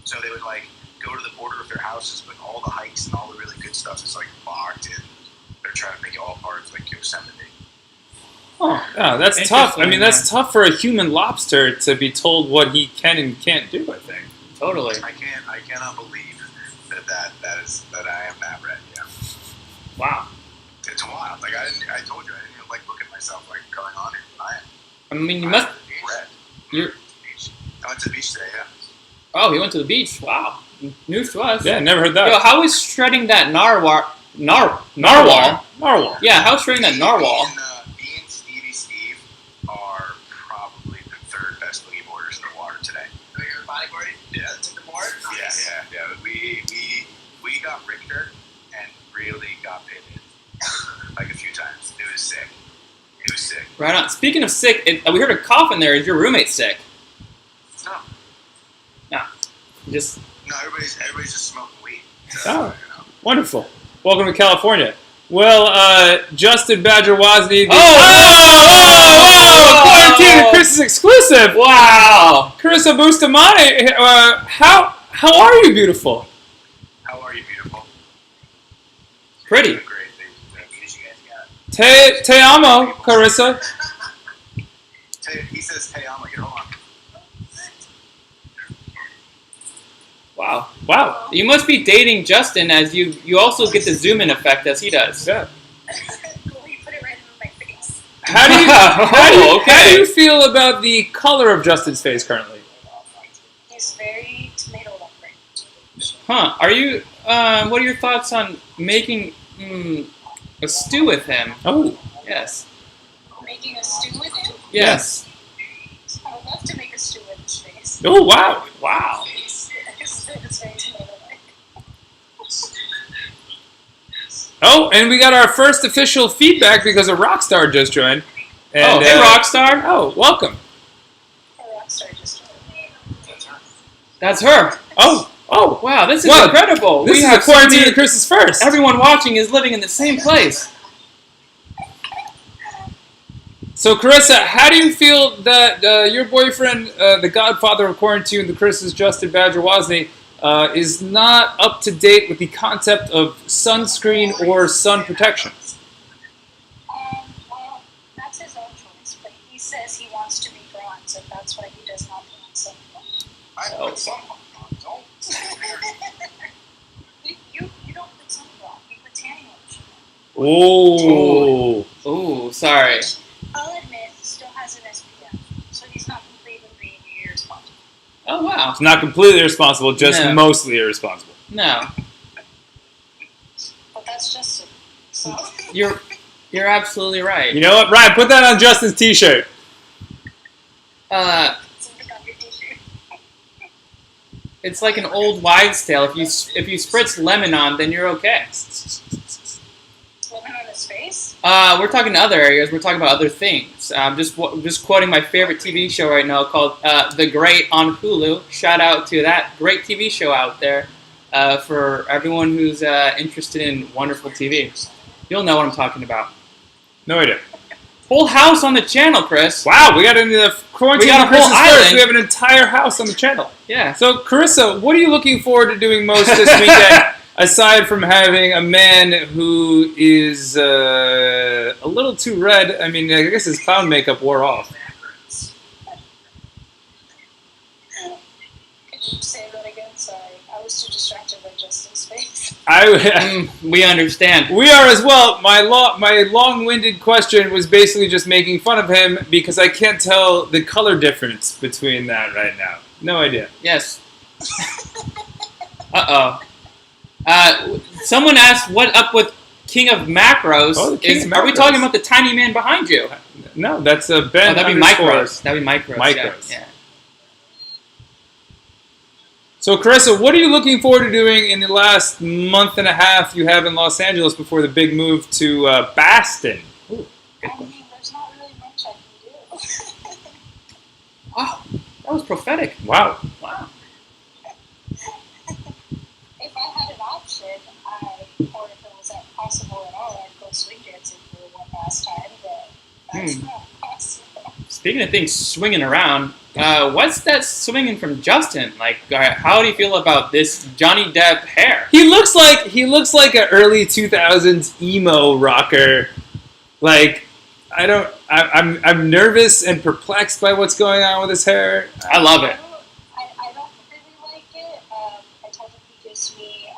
S4: So they would like go to the border of their houses, but all the hikes and all the really good stuff is like locked in. They're trying to make it all part of like Yosemite.
S1: Oh, yeah, that's tough. I mean, that's tough for a human lobster to be told what he can and can't do, I think.
S2: Totally.
S4: I cannot believe that I am that red, yeah.
S2: Wow.
S4: It's wild. Like I told you, I didn't even like look at myself like going on here.
S2: I mean, you must.
S4: Red.
S2: Beach.
S4: I went to the beach today, yeah.
S2: Oh, he went to the beach. Wow. News to us.
S1: Yeah, never heard that.
S2: Yo, how is shredding that narwhal?
S1: Narwhal.
S2: Yeah, how's shredding that narwhal?
S4: Me and Steve are probably the third best boogie boarders in the water today. Oh, you're bodyboarding? Yeah. Took the board? Nice. Yeah. We got Richter and really got pitted like a few times. It was sick.
S2: Right on. Speaking of sick, we heard a cough in there. Is your roommate sick?
S4: No.
S2: No.
S4: No, everybody's just smoking weed. So,
S1: Oh, wonderful. Welcome to California. Well, Justin Badger Wozney. Quarantine Chris's exclusive.
S2: Wow.
S1: Carissa Bustamante. How are you, beautiful?
S2: Pretty.
S4: Great. These you guys got.
S1: Te amo, Carissa.
S4: He says, "Hey, I'm like, hold on."
S1: Wow. Wow.
S2: You must be dating Justin, as you also get the zoom in effect as he does.
S1: Yeah.
S3: We put it right in my face.
S1: How do you,
S2: Oh,
S1: how do you feel about the color of Justin's face currently?
S3: He's very tomato-like.
S2: Huh? Are you? What are your thoughts on making a stew with him?
S1: Oh.
S2: Yes.
S3: Making a stew with him?
S2: Yes.
S3: I would love to make a stew with his face.
S1: Oh, wow.
S2: Wow.
S3: It's very tomato-like.
S1: Oh, and we got our first official feedback because a Rockstar just joined. And,
S2: Oh, hey, Rockstar.
S1: Oh, welcome.
S3: A rock star just
S2: That's her.
S1: Oh.
S2: Wow, this is
S1: Wow.
S2: incredible.
S1: This
S2: We
S1: is
S2: have
S1: the quarantine
S2: so
S1: of Chris's first.
S2: everyone watching is living in the same place.
S1: So, Carissa, how do you feel that your boyfriend, the godfather of quarantine, the Chris's Justin Badger Wozney, is not up to date with the concept of sunscreen or sun protection?
S3: Well, that's his own choice, but he says he wants to be bronze, and that's why he does not put on sunblock.
S4: I put sunblock on. Don't.
S3: You don't put sunblock, you put tanning lotion.
S1: Oh.
S2: Oh, sorry.
S3: Which, I'll admit, still has an SPF, so he's not completely being irresponsible.
S2: Oh, wow.
S1: It's not completely irresponsible, just
S2: No.
S1: mostly irresponsible.
S2: No,
S3: But that's just it. So,
S2: you're absolutely right.
S1: You know what? Ryan, put that on Justin's t-shirt.
S3: something on your t-shirt.
S2: It's like an old wives' tale. If you spritz lemon on, then you're okay.
S3: Lemon on his face?
S2: We're talking other areas. We're talking about other things. Just quoting my favorite TV show right now called The Great on Hulu. Shout out to that great TV show out there for everyone who's interested in wonderful TV. You'll know what I'm talking about.
S1: No idea.
S2: Whole house on the channel, Chris.
S1: Wow, we got into the quarantine
S2: We got
S1: of
S2: a whole
S1: Chris's first.
S2: island.
S1: We have an entire house on the channel.
S2: Yeah.
S1: So, Carissa, what are you looking forward to doing most this weekend, aside from having a man who is a little too red? I mean, I guess his clown makeup wore off.
S3: Could you say that again? Sorry. I was too distracted by Justin's face.
S2: We understand.
S1: We are as well. My long-winded question was basically just making fun of him because I can't tell the color difference between that right now. No idea.
S2: Yes. Uh-oh. Someone asked, what up with King of Macros?
S1: Oh, the King of
S2: Are we
S1: Macros.
S2: talking about the tiny man behind you?
S1: No, that's a Ben.
S2: That'd be micros. That'd be micros.
S1: Micros.
S2: Yeah.
S1: So, Carissa, what are you looking forward to doing in the last month and a half you have in Los Angeles before the big move to Baston? Ooh,
S3: I mean, there's not really much I can do.
S2: Wow. That was prophetic.
S1: Wow.
S2: Wow.
S3: If I had an option, or if it was possible at all, I'd go swing dancing for one last time, but that's not possible.
S2: Speaking of things swinging around, what's that swinging from Justin? Like, how do you feel about this Johnny Depp hair?
S1: He looks like an early 2000s emo rocker. Like, I'm nervous and perplexed by what's going on with his hair.
S2: I love it.
S3: I don't really like it. I told him he gives me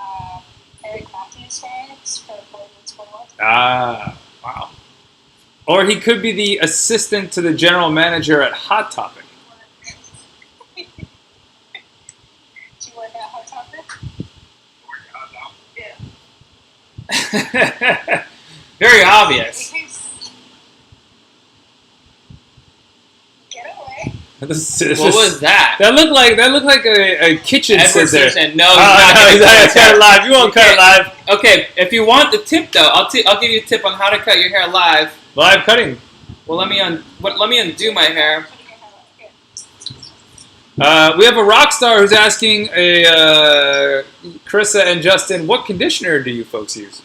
S3: Eric Matthews vibes for Boy Meets World.
S1: Ah, wow. Or he could be the assistant to the general manager at Hot Topic.
S3: Do you want that hot topic? Yeah.
S2: Very obvious.
S3: Get away.
S2: What was that?
S1: That looked like a kitchen
S2: Edward
S1: scissor.
S2: said, no,
S1: Oh,
S2: he's not
S1: no,
S2: gonna
S1: he's not
S2: cut
S1: gonna
S2: his
S1: cut
S2: hair.
S1: it live. You won't cut it live.
S2: Okay, if you want the tip though, I'll give you a tip on how to cut your hair live.
S1: Live cutting.
S2: Well, let me undo my hair.
S1: We have a rock star who's asking Carissa and Justin, what conditioner do you folks use?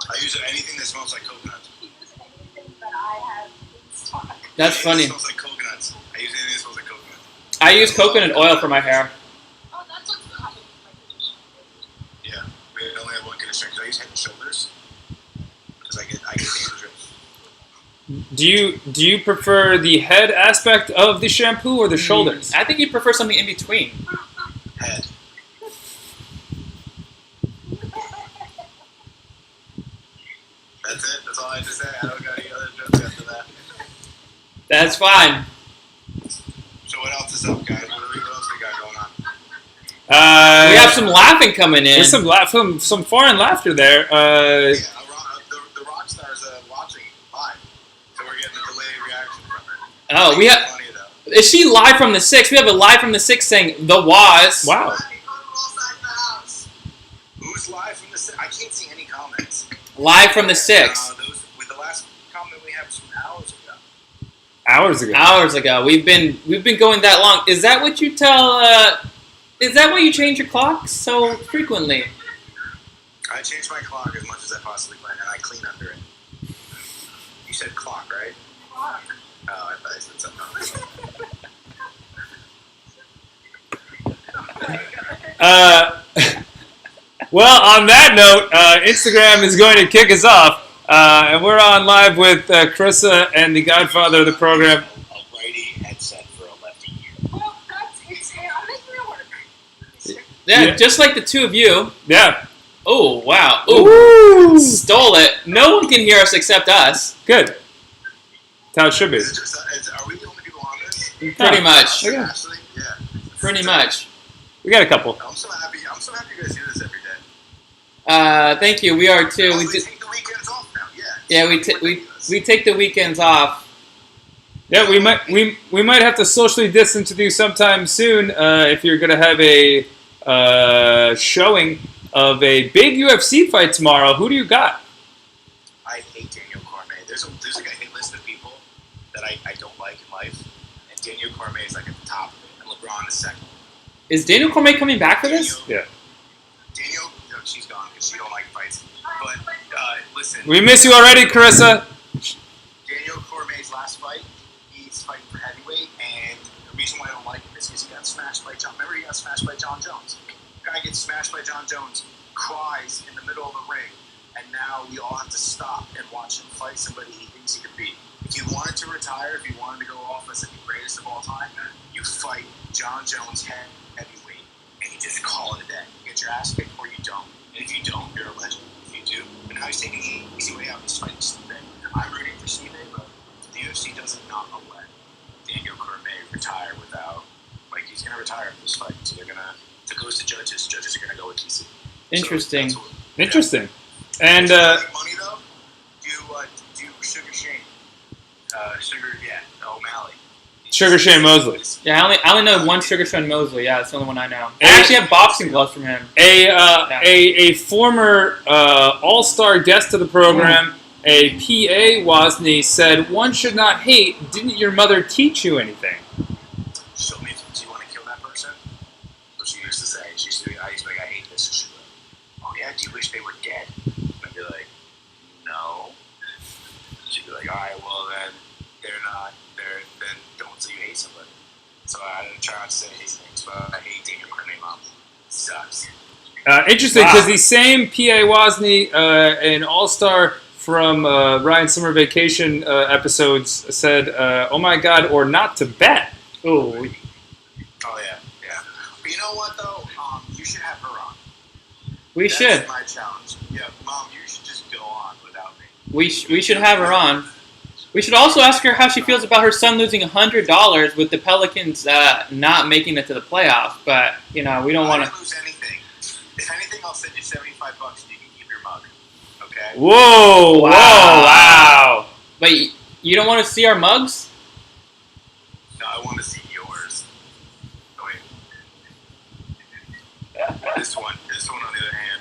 S4: I use anything that smells like coconut.
S3: Anything that I have in stock.
S2: That's
S4: Anything
S2: funny.
S4: that smells like coconuts. I use anything that smells like coconut.
S2: I use coconut oil for my hair.
S3: Oh, that's what's happening with my conditioner.
S4: Yeah, we only have one conditioner. concern because I use Head and Shoulders because I get dandruff.
S1: Do you prefer the head aspect of the shampoo or the shoulders?
S2: I think you prefer something in between.
S4: Head. That's it. That's all I have to say. I don't got any other jokes after that.
S2: That's fine.
S4: So what else is up, guys? What else we got going on?
S2: We have some laughing coming in.
S1: There's some foreign laughter there.
S4: The rock star's watching live, so we're getting a delayed reaction from her.
S2: Oh, we have.
S4: Funny, though.
S2: Is she live from the 6? We have a live from the 6 saying the Woz.
S1: Wow.
S4: Who's live from the 6? I can't see any comments.
S2: Live from the 6.
S4: With the last comment we have some hours ago.
S1: Hours ago.
S2: We've been going that long. Is that what you tell? Is that why you change your clock so frequently?
S4: I change my clock as much as I possibly can, and I clean under it. You said clock, right?
S3: Clock.
S4: Oh, I thought I said something
S1: Uh, well, on that note, Instagram is going to kick us off, and we're on live with Carissa and the Godfather of the program.
S4: A righty headset for a lefty ear.
S3: Well, I'm making it work.
S2: Yeah, just like the two of you.
S1: Yeah.
S2: Oh wow!
S1: Ooh.
S2: Stole it. No one can hear us except us.
S1: Good. That's how it should be.
S4: Is it just, are we the only people on this?
S2: Pretty much.
S1: Okay.
S4: Ashley? Yeah.
S2: Pretty much.
S1: We got a couple.
S4: I'm so happy you guys do this every day.
S2: Thank you. We are too.
S4: We take the weekends off now.
S2: Yeah, we take the weekends off.
S1: Yeah, we might have to socially distance with you sometime soon if you're going to have a showing of a big UFC fight tomorrow. Who do you got?
S4: I hate Daniel Cormier. There's like a hit list of people that I don't like in life, and Daniel Cormier is like at the top of it, and LeBron is second.
S2: Is Daniel Cormier coming back for this?
S1: Yeah.
S4: Daniel, no, she's gone because she don't like fights. But listen,
S1: We miss you already, Carissa.
S4: Daniel Cormier's last fight, he's fighting for heavyweight, and the reason why I don't like him is because he got smashed by John. Remember, he got smashed by John Jones. Guy gets smashed by John Jones, cries in the middle of the ring, and now we all have to stop and watch him fight somebody he thinks he could beat. If you wanted to retire, if you wanted to go off as the greatest of all time, you fight John Jones heavyweight, and you just call it a day. You get your ass kicked, or you don't. And if you don't, you're a legend. If you do, but now he's taking the easy way out. He's fighting Stipe. I'm rooting for Stipe, but the UFC doesn't not let Daniel Cormier retire without, like, he's going to retire in this fight. So they're going to, if it goes to judges are going to go with DC.
S2: Interesting.
S4: So
S1: Interesting. And
S4: if you like money though, do Sugar Shane, O'Malley.
S1: Sugar Shane Mosley.
S2: Yeah, I only know one Sugar Sean Mosley. Yeah, that's the only one I know. I actually have boxing gloves from him.
S1: A former all-star guest of the program, a PA Wozney, said, "One should not hate. Didn't your mother teach you anything?"
S4: Show me if you want to kill that person. So she used to say, I used to be like, I hate this. And she'd be like, oh yeah, do you wish they were dead? And I'd be like, no. She'd be like, all right, well then then don't say you hate somebody. So I try not to say hate things, but I hate Daniel Cormier, mom. It sucks.
S1: Interesting, because the same PA Wozney, an all-star from Ryan's Summer Vacation episodes, said, "Oh my God," or "not to bet."
S2: Oh,
S4: Oh yeah. But you know what though? You should have her on.
S2: we
S4: That's
S2: should.
S4: my challenge. Yeah, Mom, you should just go on without me.
S2: We should have her on. We should also ask her how she feels about her son losing $100 with the Pelicans not making it to the playoffs. But we don't want
S4: I
S2: to.
S4: didn't lose anything. If anything, I'll send you $75 and you can keep your mug. Okay?
S1: Whoa!
S2: Wow.
S1: Whoa! Wow!
S2: But you don't want to see our mugs?
S4: No, I want to see yours. Oh, wait. This one on the other hand.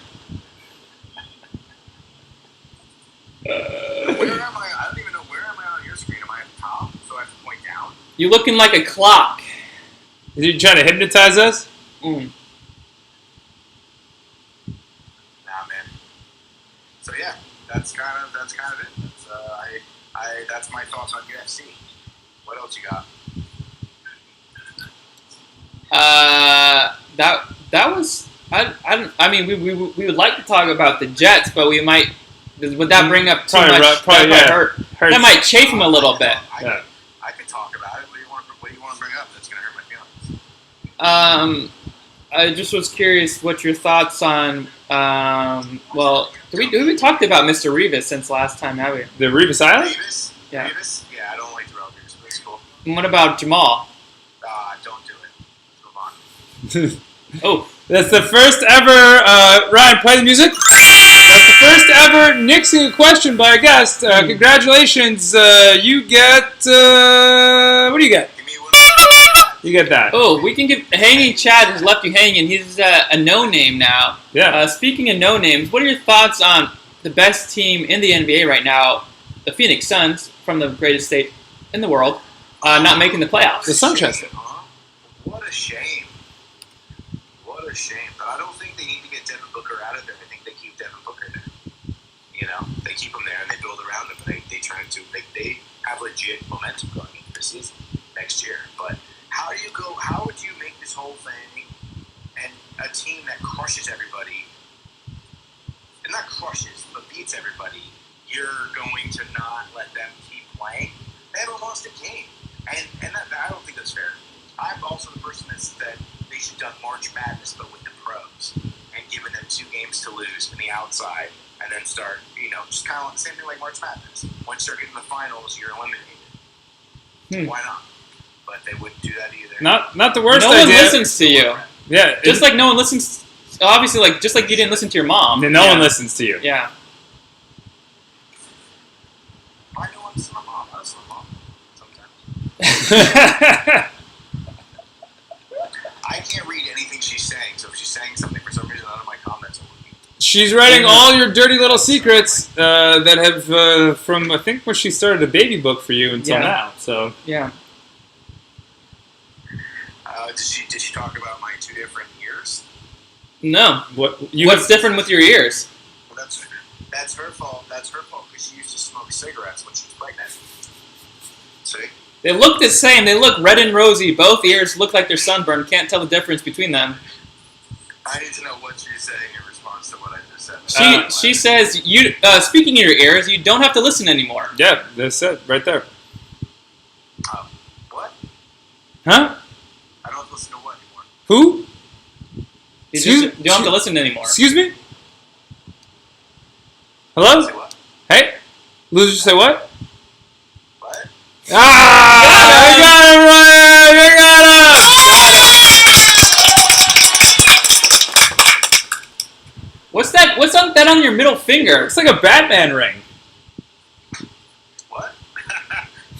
S4: Where am I? I don't even know. Where am I on your screen? Am I at the top? So I have to point down?
S2: You're looking like a clock.
S1: Is he trying to hypnotize us?
S2: Mm.
S4: Nah, man. So yeah, that's kind of it. That's my thoughts on UFC. What else you got?
S2: I mean, we would like to talk about the Jets, but we might. Would that bring up too
S1: Probably
S2: much?
S1: probably,
S2: that
S1: yeah.
S2: might hurt. That might chafe him a little bit.
S4: I could talk about it. What do you want to bring up that's going to hurt my feelings?
S2: I just was curious what your thoughts on. Well, we talked about Mr. Revis since last time, have we?
S1: The Revis Island?
S4: Revis?
S2: Yeah.
S4: Revis? Yeah, I don't like the Revis, but it's cool.
S2: And what about Jamal?
S4: Don't do it. Let's move on.
S2: Oh,
S1: That's the first ever, Ryan, play the music. That's the first ever nixing a question by a guest. Congratulations. You get, what do you get?
S4: Give me one.
S1: You get that.
S2: oh, we can give Hanging Chad has left you hanging. He's a no name now.
S1: Yeah.
S2: Speaking of no names, what are your thoughts on the best team in the NBA right now, the Phoenix Suns, from the greatest state in the world, not making the playoffs?
S1: The Sunchester.
S4: Huh? What a shame. What a shame. But I don't think they need to get Devin Booker out of there. I think they keep Devin Booker there. You know, they keep him there and they build around him. They try to they have legit momentum going into the season next year. But how would you make this whole thing and a team that crushes everybody, and not crushes, but beats everybody, you're going to not let them keep playing? They haven't lost a game. And that, I don't think that's fair. I'm also the person that said they should have done March Madness, but with the pros, and given them 2 games to lose in the outside, and then start, just kind of like the same thing like March Madness. Once you start getting the finals, you're eliminated. Why not? But they wouldn't do that either.
S1: Not the worst
S2: No
S1: idea.
S2: one listens to you.
S1: Yeah.
S2: Just like no one listens. Obviously, just like you didn't listen to your mom.
S1: No one listens to you.
S2: Yeah.
S4: I know I'm my mom. I listen to my mom sometimes. I can't read anything she's saying, so if she's saying something, for some reason, none of my comments are working.
S1: She's writing all your dirty little secrets that have, from I think when she started a baby book for you until now. So
S2: Yeah.
S4: Did she talk about my 2 different years?
S2: No.
S1: what's
S2: different with your ears?
S4: Well, that's her fault. That's her fault because she used to smoke cigarettes when she was pregnant. See?
S2: They look the same. They look red and rosy. Both ears look like they're sunburned. Can't tell the difference between them.
S4: I need to know what she's saying in response to what I just said.
S2: She says, "You speaking of your ears, you don't have to listen anymore."
S1: Yeah, that's it right there.
S4: What?
S1: Huh?
S4: I don't have to listen to what anymore.
S1: Who?
S2: You don't have to listen anymore.
S1: Excuse me? Hello?
S4: Say what?
S1: Hey? Loser, say what?
S4: What?
S1: I got it, Ryan! I got it!
S2: What's that? What's on that on your middle finger?
S1: It's like a Batman ring.
S4: What?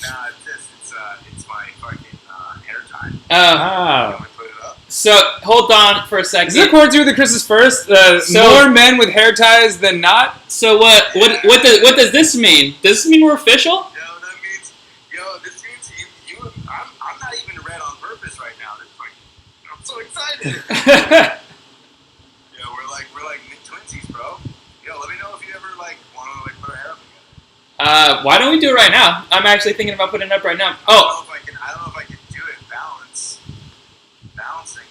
S4: Nah, it's my fucking hair tie.
S1: Oh.
S4: Can we put it up?
S2: So hold on for a second.
S1: Is it according to the Chris's first? More men with hair ties than not?
S2: So what does this mean? Does this mean we're official?
S4: No, that means, this means I'm not even red on purpose right now. I'm so excited. We're like twinsies, bro. Let me know if you ever want to put our hair up together.
S2: Why don't we do it right now? I'm actually thinking about putting it up right now.
S4: I don't
S2: Oh,
S4: know if I can do it balancing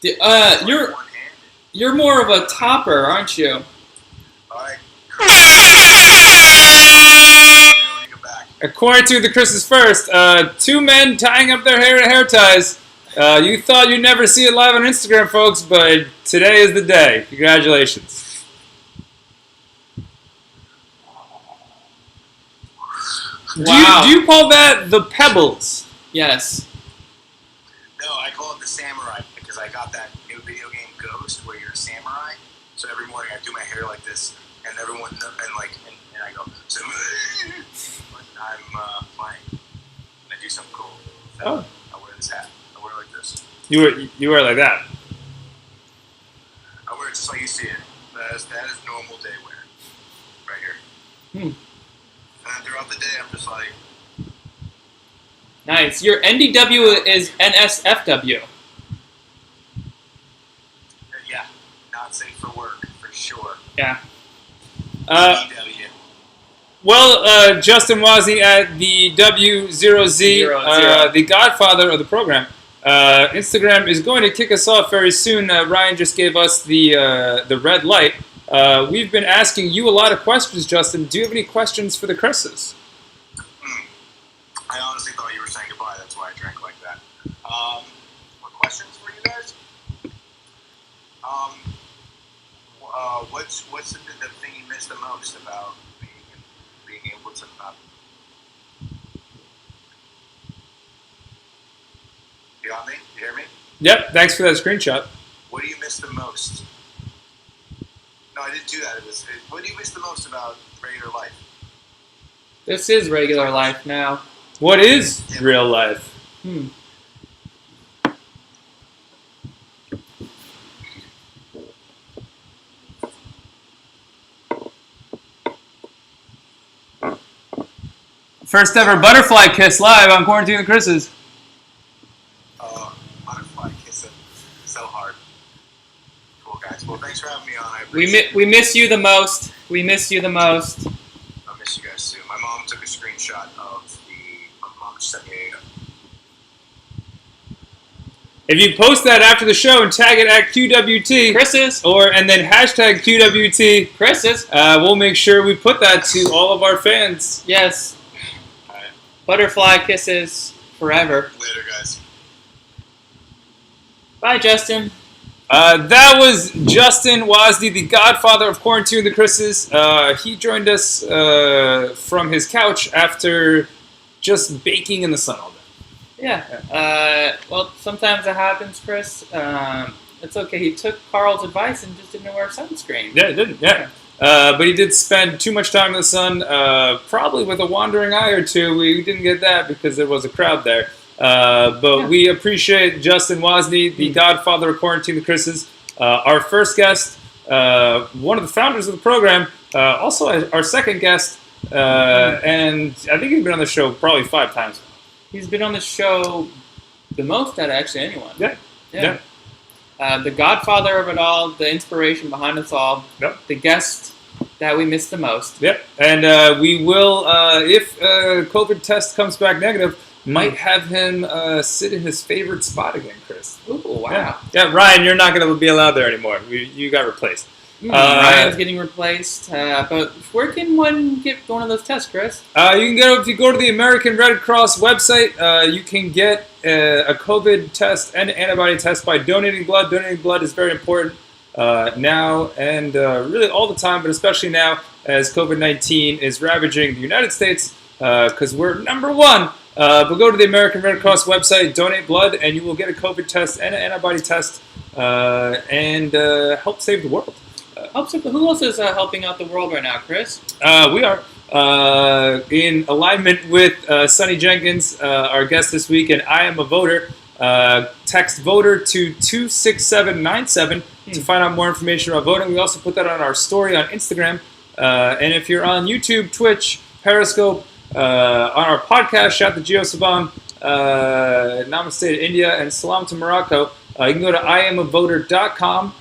S4: it.
S2: you're
S4: One-handed.
S2: you're more of a topper, aren't you?
S4: All right. Go back.
S1: According to the Chris's first, 2 men tying up their hair in hair ties. You thought you'd never see it live on Instagram, folks, but today is the day. Congratulations.
S2: Wow.
S1: Do you call that the pebbles?
S2: Yes.
S4: No, I call it the samurai because I got that new video game Ghost where you're a samurai. So every morning I do my hair like this, and everyone and I go. So I'm playing, and I do something cool. So
S1: Oh.
S4: I wear this hat. I wear it like this.
S1: You wear it like that.
S4: I wear it just like you see it. That is normal day wear. Right here. And then throughout the day, I'm just like.
S2: Nice. Your NDW is NSFW.
S4: Yeah, not safe for work for sure.
S2: Yeah.
S4: EW.
S1: Well, Justin Wozney at the W0Z,
S2: Zero.
S1: the Godfather of the program. Instagram is going to kick us off very soon. Ryan just gave us the red light. We've been asking you a lot of questions, Justin. Do you have any questions for the Chris's?
S4: I honestly thought you were saying goodbye. That's why I drank like that. What questions for you guys? What's the thing you miss the most about being able to? You got me? You hear me?
S1: Yep. Thanks for that screenshot.
S4: What do you miss the most? No, I didn't do that. What do you miss the most about regular life?
S2: This is regular life now.
S1: What is real life? First ever butterfly kiss live on Quarantine with Chris's.
S4: Butterfly kissing. So hard. Cool, guys. Well, thanks for having me on. I
S2: We miss you the most. We miss you the most.
S4: I'll miss you guys too. My mom took a screenshot of my mom just sent me
S1: If you post that after the show and tag it at QWT
S2: Chris's,
S1: and then hashtag QWT
S2: Chris's,
S1: we'll make sure we put that to all of our fans.
S2: yes. Butterfly kisses forever.
S4: later, guys.
S2: Bye, Justin.
S1: That was Justin Wozney, the godfather of Quarantine with the Chris's. He joined us from his couch after just baking in the sun all day.
S2: Yeah. Well, sometimes it happens, Chris. It's okay. He took Carl's advice and just didn't wear sunscreen.
S1: Yeah, it didn't. Yeah. But he did spend too much time in the sun, probably with a wandering eye or two. We didn't get that because there was a crowd there. But we appreciate Justin Wozney, the godfather of Quarantine with the Chris's, our first guest, one of the founders of the program, also our second guest, and I think he's been on the show probably 5 times.
S2: He's been on the show the most out of actually anyone.
S1: Yeah.
S2: The godfather of it all, the inspiration behind us all, the guest that we miss the most.
S1: Yep. And we will, if COVID test comes back negative, might have him sit in his favorite spot again, Chris.
S2: Ooh, wow.
S1: Yeah, Ryan, you're not going to be allowed there anymore. You got replaced.
S2: Ryan's getting replaced. But where can one get one of those tests, Chris?
S1: You can if you go to the American Red Cross website, you can get a COVID test and antibody test by donating blood. Donating blood is very important now and really all the time, but especially now as COVID-19 is ravaging the United States because we're number one. But go to the American Red Cross website, donate blood, and you will get a COVID test and an antibody test and help save the world.
S2: Who else is helping out the world right now, Chris?
S1: We are in alignment with Sonny Jenkins, our guest this week, and I am a voter. Text voter to 26797 to find out more information about voting. We also put that on our story on Instagram. And if you're on YouTube, Twitch, Periscope, on our podcast, shout to Geo Saban, Namaste to India, and Salam to Morocco. You can go to iamavoter.com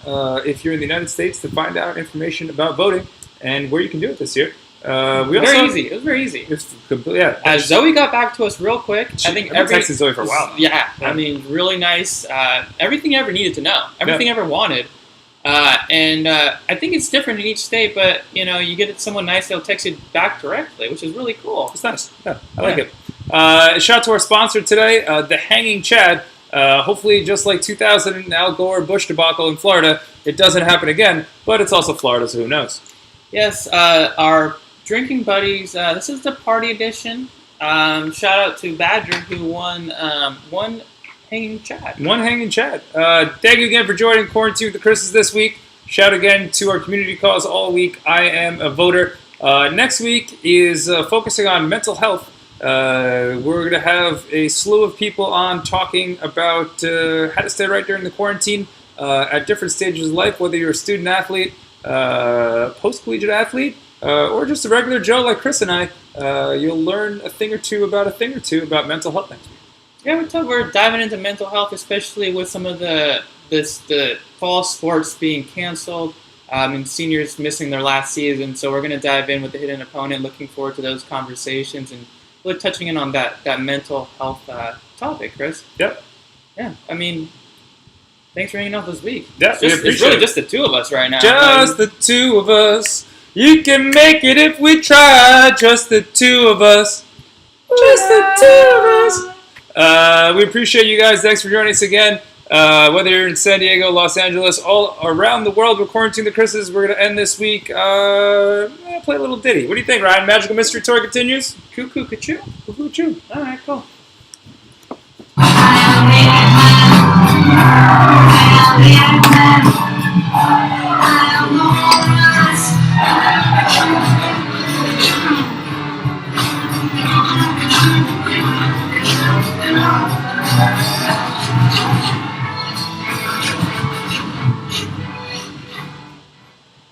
S1: if you're in the United States to find out information about voting and where you can do it this year. It
S2: was very easy.
S1: It's completely, yeah.
S2: Zoe got back to us real quick. I think
S1: texted Zoe for a while.
S2: Yeah, I mean, really nice. Everything I ever needed to know. Everything I ever wanted. And I think it's different in each state, but you get someone nice, they'll text you back directly, which is really cool.
S1: It's nice. Yeah, I like it. Shout out to our sponsor today, the Hanging Chad. Hopefully, just like 2000 Al Gore Bush debacle in Florida, it doesn't happen again. But it's also Florida, so who knows?
S2: Yes, our drinking buddies. This is the party edition. Shout out to Badger who won one Hanging Chad.
S1: One Hanging Chad. Thank you again for joining Quarantine with the Chris's this week. Shout again to our community cause all week. I am a voter. Next week is focusing on mental health. We're going to have a slew of people on talking about how to stay right during the quarantine at different stages of life, whether you're a student athlete, post-collegiate athlete, or just a regular Joe like Chris and I. You'll learn a thing or two about mental health next week.
S2: Yeah, we're diving into mental health, especially with some of the fall sports being canceled and seniors missing their last season. So we're going to dive in with the hidden opponent, looking forward to those conversations and really touching in on that mental health topic, Chris.
S1: Yep.
S2: Yeah, I mean, thanks for hanging out this week.
S1: Yeah, we
S2: It's
S1: appreciate
S2: really
S1: it.
S2: just the two of us right now.
S1: Just the two of us. You can make it if we try. Just the two of us. Just the two of us. We appreciate you guys. Thanks for joining us again. Whether you're in San Diego, Los Angeles, all around the world, we're quarantining the Chris's. We're going to end this week. Play a little ditty. What do you think, Ryan? Magical Mystery Tour continues?
S2: Cuckoo, ka-choo.
S1: Cuckoo, choo.
S2: All right, cool.
S5: Yeah.